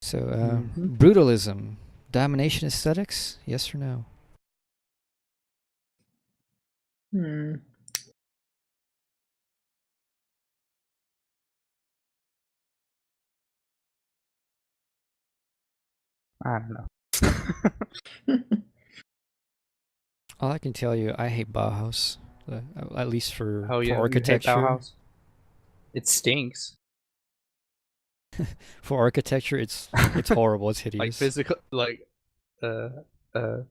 Speaker 1: So, brutalism, domination aesthetics, yes or no?
Speaker 2: I don't know.
Speaker 1: All I can tell you, I hate Bauhaus, at least for
Speaker 2: architecture.
Speaker 1: architecture.
Speaker 2: You hate Bauhaus? It stinks.
Speaker 1: For architecture, it's horrible. It's hideous.
Speaker 2: Like physical, like, I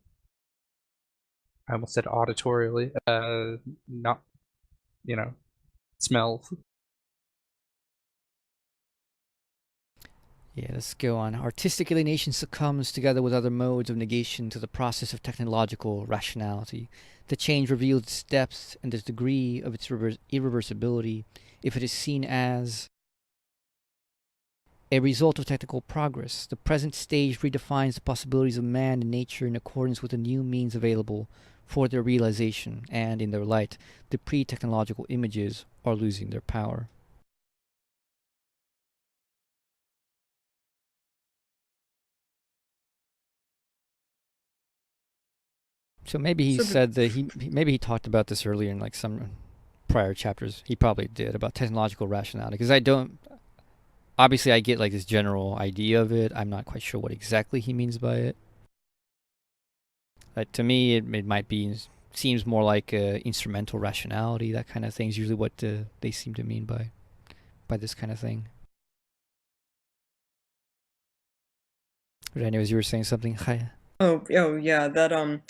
Speaker 2: almost said auditorially. Not, smells.
Speaker 1: Yeah, let's go on. Artistic alienation succumbs together with other modes of negation to the process of technological rationality. The change reveals its depth and the degree of its irreversibility if it is seen as a result of technical progress. The present stage redefines the possibilities of man and nature in accordance with the new means available for their realization, and in their light, the pre-technological images are losing their power. So maybe he said that maybe he talked about this earlier in like some prior chapters. He probably did, about technological rationality, because obviously I get like this general idea of it. I'm not quite sure what exactly he means by it. To me, it might be, seems more like instrumental rationality. That kind of thing is usually what they seem to mean by this kind of thing. But anyways, you were saying something, Chaya?
Speaker 3: Oh yeah, that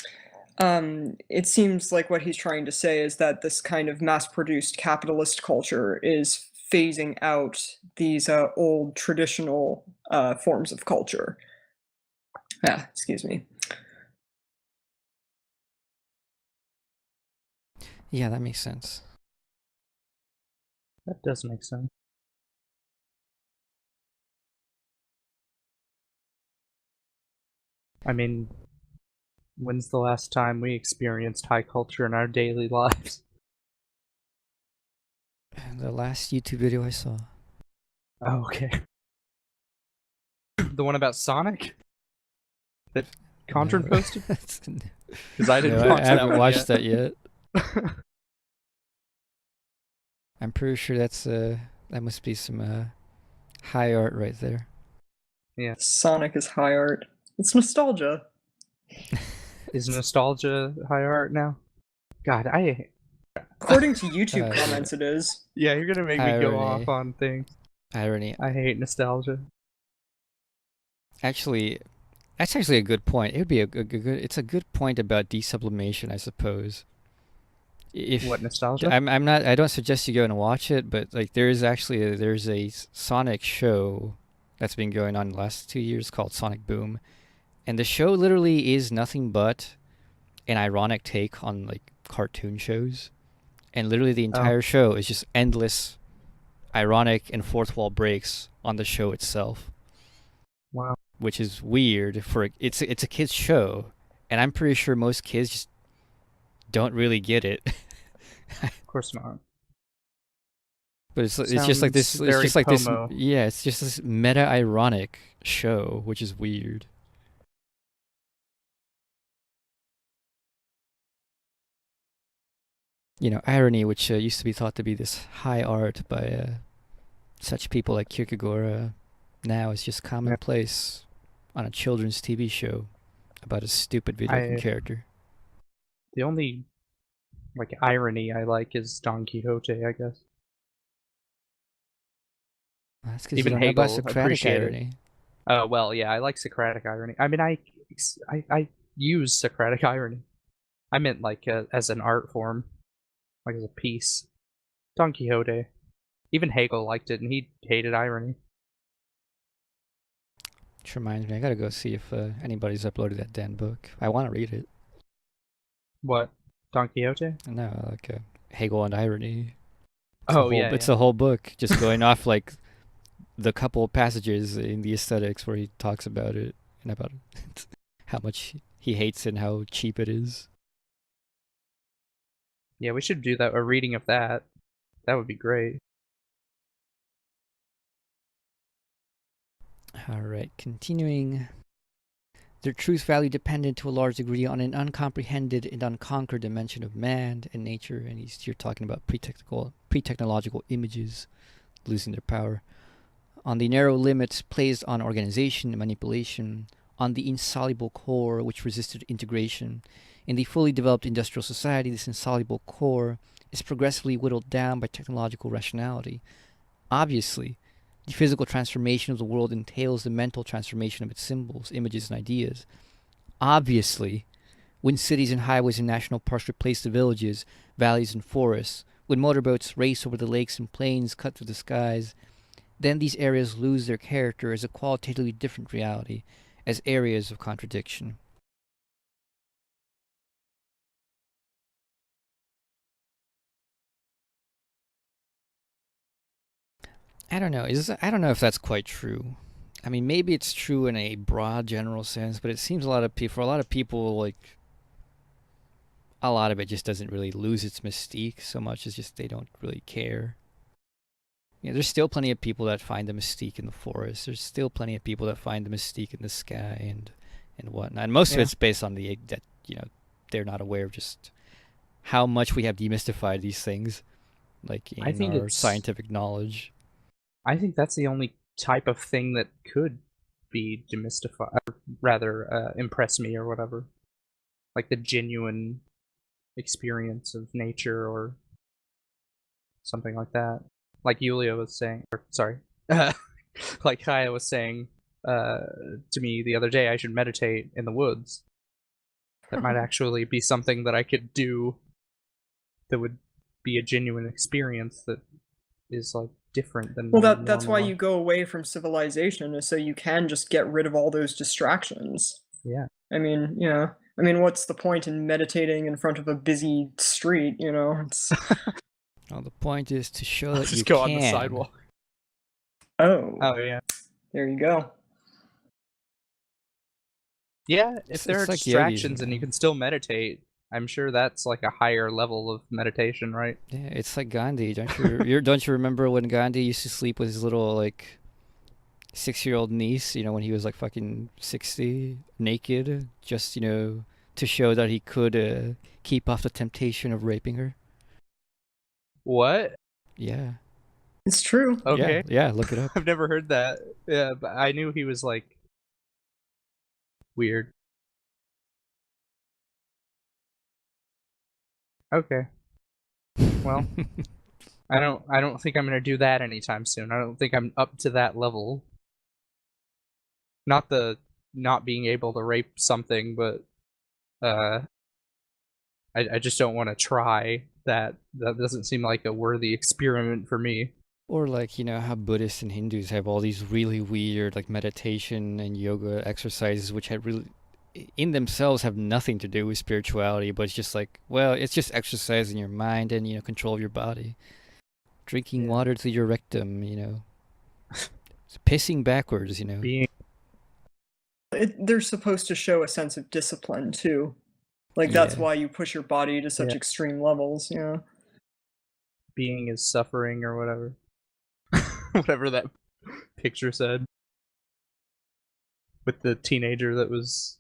Speaker 3: it seems like what he's trying to say is that this kind of mass-produced capitalist culture is phasing out these old traditional forms of culture. Yeah, excuse me.
Speaker 1: Yeah, that makes sense.
Speaker 2: That does make sense. I mean, when's the last time we experienced high culture in our daily lives?
Speaker 1: The last YouTube video I saw.
Speaker 2: Oh, okay. The one about Sonic? That Contrin
Speaker 1: No.
Speaker 2: posted? Because I didn't
Speaker 1: No,
Speaker 2: watch
Speaker 1: I
Speaker 2: that
Speaker 1: haven't
Speaker 2: one
Speaker 1: watched
Speaker 2: yet.
Speaker 1: that yet. I'm pretty sure that must be some high art right there.
Speaker 2: Yeah.
Speaker 3: Sonic is high art. It's nostalgia.
Speaker 2: Is nostalgia high art now? God,
Speaker 3: According to YouTube comments, it is.
Speaker 2: Yeah, you're gonna make me go off on things.
Speaker 1: Irony.
Speaker 2: I hate nostalgia.
Speaker 1: Actually, that's actually a good point. It would be it's a good point about desublimation, I suppose.
Speaker 2: What, nostalgia?
Speaker 1: I don't suggest you go and watch it, but like there's a Sonic show that's been going on the last 2 years called Sonic Boom. And the show literally is nothing but an ironic take on like cartoon shows. And literally the entire show is just endless ironic and fourth wall breaks on the show itself.
Speaker 2: Wow.
Speaker 1: Which is weird for it's a kid's show, and I'm pretty sure most kids just don't really get it.
Speaker 2: Of course not.
Speaker 1: But it's just like this. It's just like
Speaker 2: Pomo.
Speaker 1: this. Yeah, it's just this meta ironic show, which is weird. Irony, which used to be thought to be this high art by such people like Kierkegaard, now is just commonplace on a children's TV show about a stupid video game character.
Speaker 2: The only irony I like is Don Quixote, I guess.
Speaker 1: That's because you don't know about Socratic irony.
Speaker 2: Oh, well, yeah, I like Socratic irony. I mean, I use Socratic irony. I meant as an art form, as a piece. Don Quixote. Even Hegel liked it, and he hated irony.
Speaker 1: Which reminds me, I gotta go see if anybody's uploaded that damn book. I want to read it.
Speaker 2: What? Don Quixote?
Speaker 1: No, Hegel and irony.
Speaker 2: It's
Speaker 1: a whole book just going off the couple of passages in the Aesthetics where he talks about it and about how much he hates it and how cheap it is.
Speaker 2: Yeah, we should do a reading of that. That would be great.
Speaker 1: Alright, continuing. Their truth value dependent to a large degree on an uncomprehended and unconquered dimension of man and nature, and you're talking about pre-technological images losing their power. On the narrow limits placed on organization and manipulation, on the insoluble core which resisted integration. In the fully developed industrial society, this insoluble core is progressively whittled down by technological rationality. Obviously, the physical transformation of the world entails the mental transformation of its symbols, images, and ideas. Obviously, when cities and highways and national parks replace the villages, valleys, and forests, when motorboats race over the lakes and plains cut through the skies, then these areas lose their character as a qualitatively different reality, as areas of contradiction. I don't know. I don't know if that's quite true. I mean, maybe it's true in a broad, general sense, but it seems for a lot of people, like a lot of it just doesn't really lose its mystique so much as just they don't really care. You know, there's still plenty of people that find the mystique in the forest. There's still plenty of people that find the mystique in the sky and whatnot. And most of it's based on that they're not aware of just how much we have demystified these things, like in our scientific knowledge.
Speaker 2: I think that's the only type of thing that could be demystified, or rather impress me or whatever. Like the genuine experience of nature or something like that. Like Yulia was saying, or sorry, like Chaya was saying to me the other day, I should meditate in the woods. That might actually be something that I could do that would be a genuine experience that is like different than
Speaker 3: that's why you go away from civilization, is so you can just get rid of all those distractions.
Speaker 2: Yeah.
Speaker 3: I mean, what's the point in meditating in front of a busy street, It's
Speaker 1: Well, the point is to show that
Speaker 2: just
Speaker 1: you
Speaker 2: go
Speaker 1: can.
Speaker 2: on the sidewalk.
Speaker 3: Oh
Speaker 2: yeah.
Speaker 3: There you go.
Speaker 2: Yeah, if there are
Speaker 1: like
Speaker 2: distractions
Speaker 1: yogis,
Speaker 2: and you can still meditate, I'm sure that's like a higher level of meditation, right?
Speaker 1: Yeah, it's like Gandhi. Don't you remember when Gandhi used to sleep with his little like 6-year-old niece? When he was like fucking 60, naked, just to show that he could keep off the temptation of raping her.
Speaker 2: What?
Speaker 1: Yeah.
Speaker 3: It's true.
Speaker 2: Okay.
Speaker 1: Yeah, look it up.
Speaker 2: I've never heard that. Yeah, but I knew he was like weird. Okay. Well, I don't think I'm gonna do that anytime soon. I don't think I'm up to that level. Not the not being able to rape something, but I just don't want to try that. That doesn't seem like a worthy experiment for me.
Speaker 1: Or like, how Buddhists and Hindus have all these really weird like meditation and yoga exercises which had really in themselves have nothing to do with spirituality, but it's just like, well, it's just exercising your mind and control of your body. Drinking water through your rectum, pissing backwards,
Speaker 3: They're supposed to show a sense of discipline too. Like that's why you push your body to such extreme levels,
Speaker 2: Being is suffering or whatever. Whatever that picture said. With the teenager that was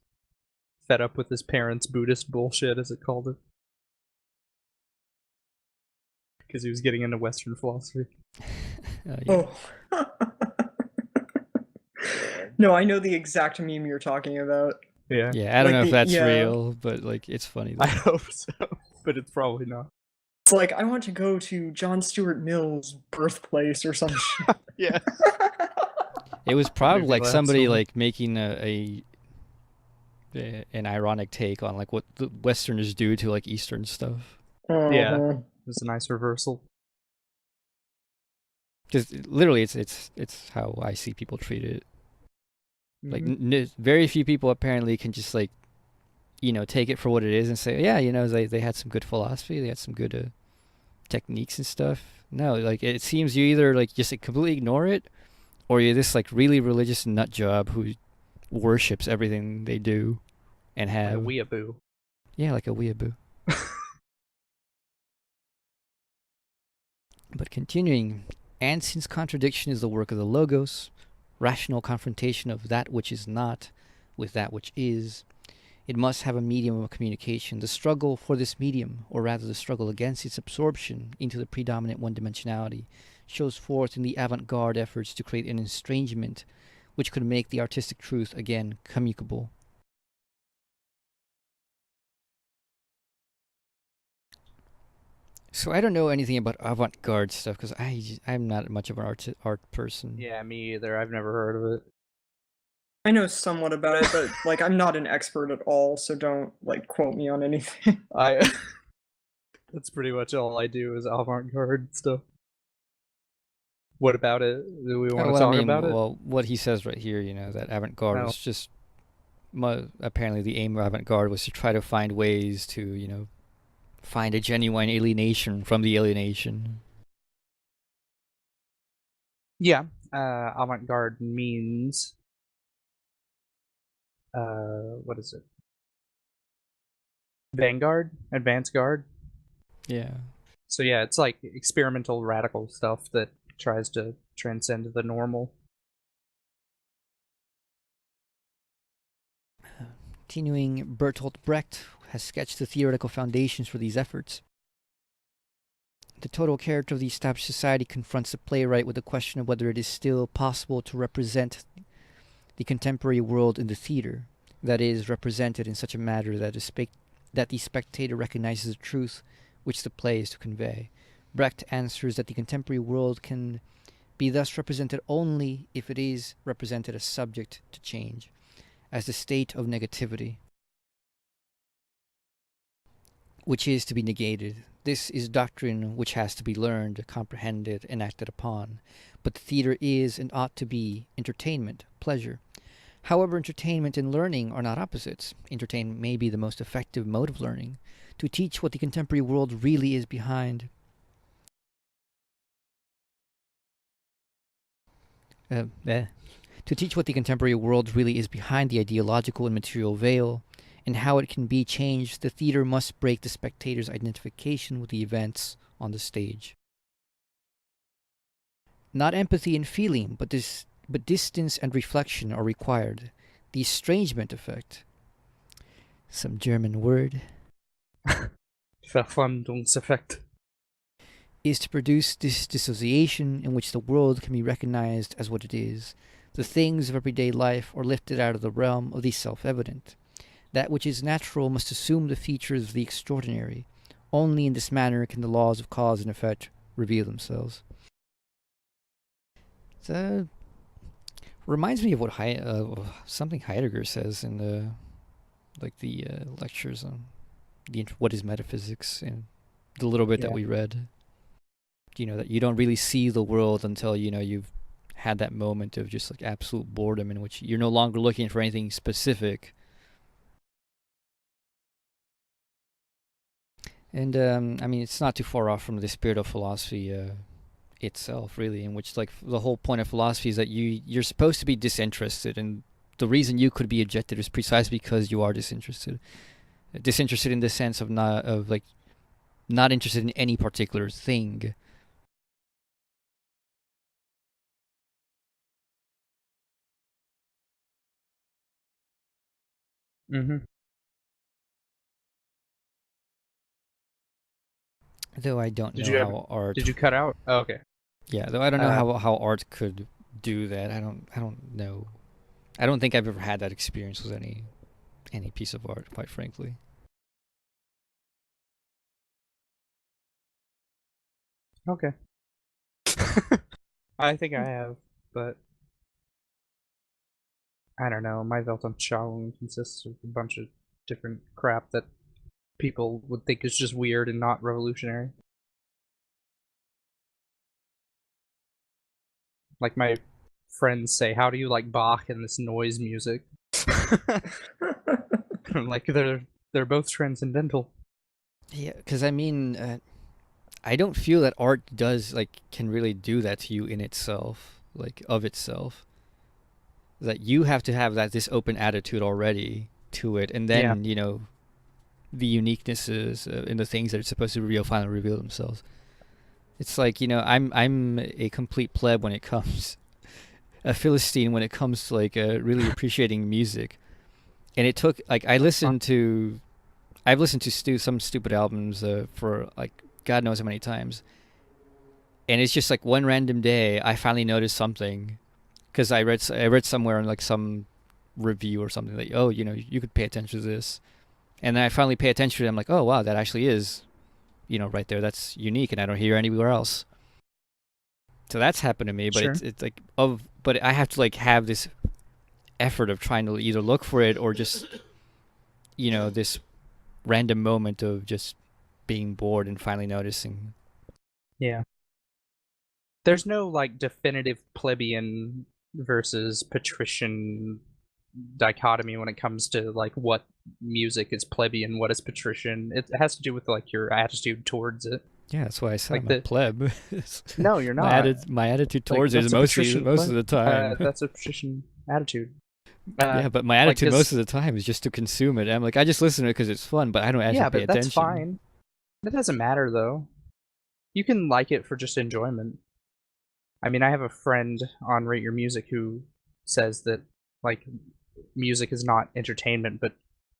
Speaker 2: fed up with his parents' Buddhist bullshit, as it called it. Because he was getting into Western philosophy.
Speaker 3: Oh. No, I know the exact meme you're talking about.
Speaker 2: Yeah.
Speaker 1: Yeah, I don't know if that's real, but like it's funny though.
Speaker 2: I hope so, but it's probably not.
Speaker 3: It's like, I want to go to John Stuart Mill's birthplace or some shit.
Speaker 2: Yeah.
Speaker 1: It was probably like somebody
Speaker 2: someone.
Speaker 1: like making an ironic take on like what the Westerners do to like Eastern stuff.
Speaker 2: Yeah. It was a nice reversal.
Speaker 1: Because literally, it's how I see people treat it. Like very few people apparently can just like, take it for what it is and say, yeah, they had some good philosophy, they had some good techniques and stuff. No, like it seems you either like just like, completely ignore it, or you're this like really religious nut job who worships everything they do and have.
Speaker 2: Like a weeaboo.
Speaker 1: Yeah, like a weeaboo. But continuing, and since contradiction is the work of the logos, rational confrontation of that which is not with that which is, it must have a medium of communication. The struggle for this medium, or rather the struggle against its absorption into the predominant one-dimensionality, shows forth in the avant-garde efforts to create an estrangement which could make the artistic truth again communicable. So I don't know anything about avant-garde stuff because I'm not much of an art person.
Speaker 2: Yeah, me either. I've never heard of it.
Speaker 3: I know somewhat about it, but like I'm not an expert at all, so don't like quote me on anything.
Speaker 2: That's pretty much all I do is avant-garde stuff. What about it? Do we want to talk about it?
Speaker 1: Well, what he says right here, that avant-garde was just apparently the aim of avant-garde was to try to find ways to, find a genuine alienation from the alienation.
Speaker 2: Yeah, avant-garde means what is it? Vanguard, advance guard.
Speaker 1: Yeah.
Speaker 2: So yeah, it's like experimental radical stuff that tries to transcend the normal.
Speaker 1: Continuing, Bertolt Brecht has sketched the theoretical foundations for these efforts. The total character of the established society confronts the playwright with the question of whether it is still possible to represent the contemporary world in the theater, that is, represented in such a manner that the spectator recognizes the truth which the play is to convey. Brecht answers that the contemporary world can be thus represented only if it is represented as subject to change, as the state of negativity, which is to be negated. This is doctrine which has to be learned, comprehended, and acted upon. But the theater is and ought to be entertainment, pleasure. However, entertainment and learning are not opposites. Entertainment may be the most effective mode of learning. To teach what the contemporary world really is behind To teach what the contemporary world really is behind the ideological and material veil, and how it can be changed, the theater must break the spectator's identification with the events on the stage. Not empathy and feeling, but distance and reflection are required. The estrangement effect, some German word,
Speaker 2: Verfremdungseffekt,
Speaker 1: is to produce this dissociation in which the world can be recognized as what it is. The things of everyday life are lifted out of the realm of the self-evident. That which is natural must assume the features of the extraordinary. Only in this manner can the laws of cause and effect reveal themselves. It reminds me of what something Heidegger says in the lectures on what is metaphysics and the little bit that we read. That you don't really see the world until you've had that moment of just like absolute boredom in which you're no longer looking for anything specific. And it's not too far off from the spirit of philosophy itself, really, in which like the whole point of philosophy is that you're supposed to be disinterested, and the reason you could be objective is precisely because you are disinterested. Disinterested in the sense of not interested in any particular thing.
Speaker 2: Mm-hmm.
Speaker 1: Though I don't know how art.
Speaker 2: Did you cut out? Oh, okay.
Speaker 1: Yeah, though I don't know how art could do that. I don't know. I don't think I've ever had that experience with any piece of art, quite frankly.
Speaker 2: Okay. I think I have, but I don't know. My Weltanschauung consists of a bunch of different crap that people would think is just weird and not revolutionary. Like my friends say, "How do you like Bach and this noise music?" Like they're both transcendental.
Speaker 1: Yeah, because I don't feel that art can really do that to you in itself, of itself. That you have to have this open attitude already to it, and then the uniquenesses in the things that are supposed to finally reveal themselves. It's like I'm a complete pleb when it comes, a philistine when it comes to really appreciating music, and it took I've listened to some stupid albums for God knows how many times, and it's just one random day I finally noticed something. Because I read somewhere in some review or something that you could pay attention to this, and then I finally pay attention to it. I'm like, oh wow, that actually is right there. That's unique, and I don't hear anywhere else. So that's happened to me, but
Speaker 2: Sure.
Speaker 1: it's like but I have to like have this effort of trying to either look for it or just this random moment of just being bored and finally noticing.
Speaker 2: Yeah. There's no like definitive plebeian versus patrician dichotomy when it comes to like what music is plebeian, what is patrician. It has to do with like your attitude towards it.
Speaker 1: Yeah, that's why I said
Speaker 2: Like
Speaker 1: I'm a pleb.
Speaker 2: No, you're not.
Speaker 1: My attitude
Speaker 2: Like,
Speaker 1: towards it is most of the time.
Speaker 2: That's a patrician attitude.
Speaker 1: Yeah, but my attitude most of the time is just to consume it. I'm like, I just listen to it because it's fun, but I don't actually pay attention.
Speaker 2: That's fine. That doesn't matter though. You can like it for just enjoyment. I mean, I have a friend on Rate Your Music who says that like music is not entertainment but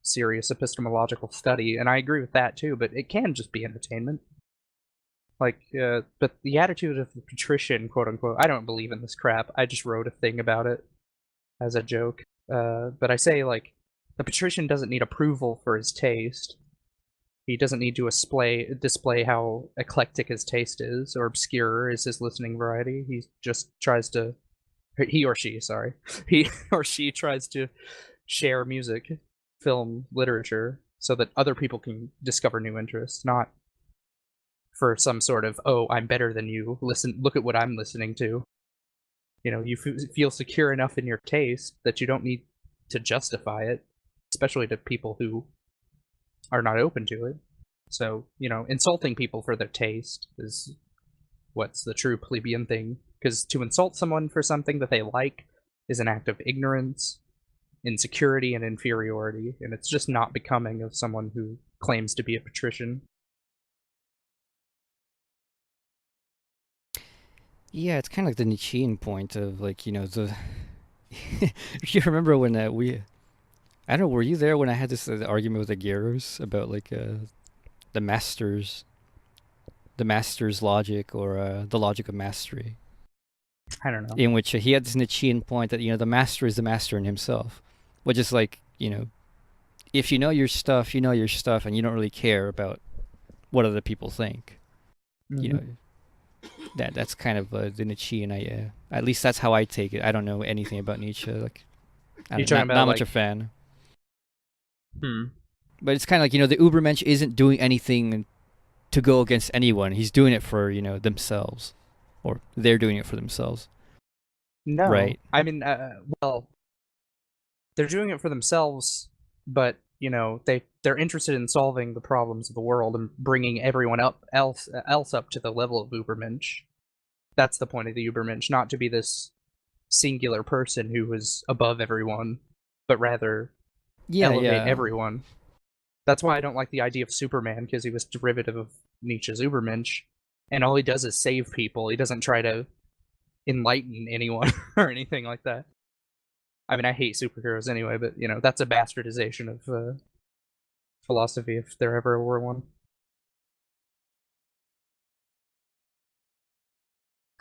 Speaker 2: serious epistemological study, and I agree with that too, but it can just be entertainment. Like, but the attitude of the patrician, quote unquote, I don't believe in this crap. I just wrote a thing about it as a joke. But I say, like, the patrician doesn't need approval for his taste. He doesn't need to display how eclectic his taste is, or obscure is his listening variety. He just tries to, he or she tries to share music, film, literature, so that other people can discover new interests, not for some sort of, oh, I'm better than you, look at what I'm listening to. You feel secure enough in your taste that you don't need to justify it, especially to people who are not open to it. So, insulting people for their taste is what's the true plebeian thing, because to insult someone for something that they like is an act of ignorance, insecurity, and inferiority, and it's just not becoming of someone who claims to be a patrician.
Speaker 1: Yeah, it's kind of like the Nietzschean point of like, the. You remember when I don't know, were you there when I had this argument with the Geros about like the master's logic, or the logic of mastery?
Speaker 2: I don't know.
Speaker 1: In which he had this Nietzschean point that the master is the master in himself, which is like if you know your stuff, and you don't really care about what other people think.
Speaker 2: Mm-hmm.
Speaker 1: That's kind of the Nietzschean idea. At least that's how I take it. I don't know anything about Nietzsche. Like, not much a fan. But it's kind of like, the Ubermensch isn't doing anything to go against anyone. He's doing it for, themselves. Or they're doing it for themselves.
Speaker 2: No.
Speaker 1: Right.
Speaker 2: I mean, well, they're doing it for themselves, but, they're interested in solving the problems of the world and bringing everyone else up to the level of Ubermensch. That's the point of the Ubermensch, not to be this singular person who is above everyone, but rather elevate everyone. That's why I don't like the idea of Superman, because he was derivative of Nietzsche's Ubermensch, and all he does is save people. He doesn't try to enlighten anyone or anything like that. I mean, I hate superheroes anyway, but, that's a bastardization of philosophy, if there ever were one.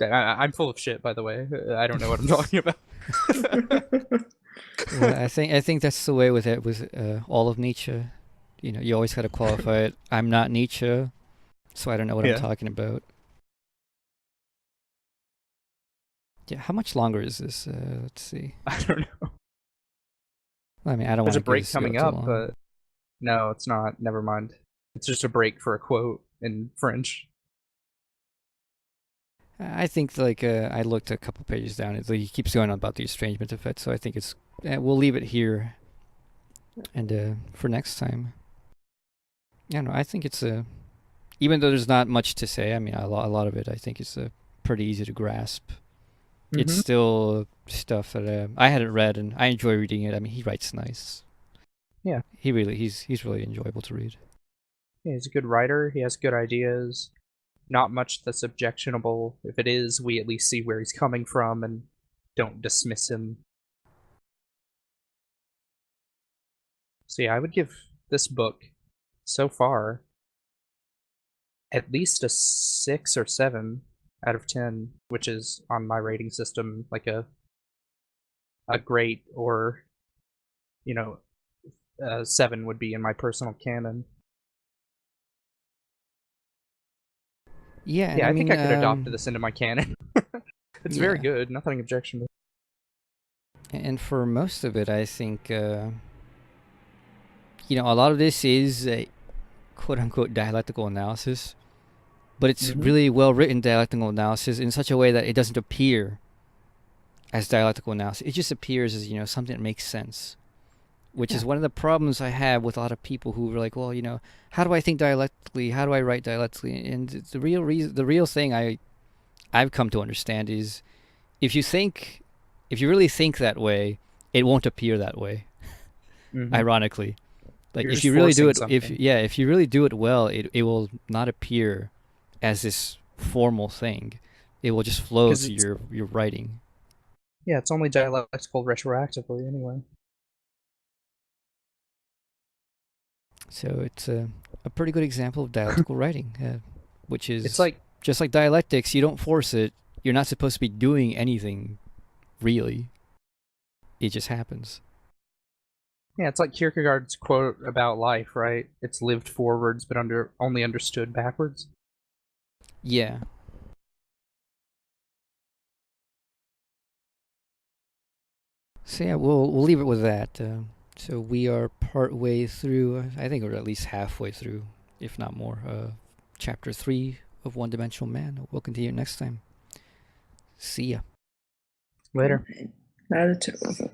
Speaker 2: I'm full of shit, by the way. I don't know what I'm talking about.
Speaker 1: Well, I think that's the way with it, with all of Nietzsche. You always got to qualify it. I'm not Nietzsche, so I don't know what I'm talking about. Yeah, how much longer is this? Let's see.
Speaker 2: I don't know.
Speaker 1: I mean, I don't want to.
Speaker 2: There's a break coming up, but no, it's not. Never mind. It's just a break for a quote in French.
Speaker 1: I think I looked a couple pages down. He keeps going on about the estrangement effect, so I think we'll leave it here, and for next time. Yeah, no, I think it's even though there's not much to say. I mean, a lot of it I think is pretty easy to grasp. Mm-hmm. It's still stuff that I hadn't read, and I enjoy reading it. I mean, he writes nice.
Speaker 2: Yeah,
Speaker 1: he's really enjoyable to read.
Speaker 2: Yeah, he's a good writer. He has good ideas. Not much that's objectionable. If it is, we at least see where he's coming from and don't dismiss him. So yeah, I would give this book, so far, at least a 6 or 7 out of 10, which is on my rating system like a great, or 7 would be in my personal canon.
Speaker 1: Yeah, and
Speaker 2: Yeah, I think I could adopt
Speaker 1: um,
Speaker 2: this into my canon. It's very
Speaker 1: yeah.
Speaker 2: good. Nothing objection to.
Speaker 1: And for most of it, I think, a lot of this is a quote unquote dialectical analysis, but it's
Speaker 2: Mhm.
Speaker 1: really well written dialectical analysis in such a way that it doesn't appear as dialectical analysis. It just appears as, something that makes sense, which is
Speaker 2: Yeah.
Speaker 1: one of the problems I have with a lot of people who are like, well, how do I think dialectically? How do I write dialectically? And the real reason, the real thing I've come to understand is if you really think that way, it won't appear that way.
Speaker 2: Mhm.
Speaker 1: Ironically, like
Speaker 2: You're
Speaker 1: if
Speaker 2: just
Speaker 1: you really do
Speaker 2: forcing
Speaker 1: it,
Speaker 2: something.
Speaker 1: if you really do it well, it will not appear as this formal thing. It will just flow
Speaker 2: Because
Speaker 1: through
Speaker 2: it's
Speaker 1: your writing.
Speaker 2: yeah, it's only dialectical retroactively anyway.
Speaker 1: So it's a pretty good example of dialectical writing, which
Speaker 2: It's
Speaker 1: is
Speaker 2: like
Speaker 1: just like dialectics. You don't force it. You're not supposed to be doing anything, really. It just happens.
Speaker 2: yeah, it's like Kierkegaard's quote about life, right? It's lived forwards, but only understood backwards.
Speaker 1: Yeah. So yeah, we'll leave it with that. So we are part way through. I think we're at least halfway through, if not more. Chapter 3 of One Dimensional Man. We'll continue next time. See ya.
Speaker 2: Later.
Speaker 3: That too.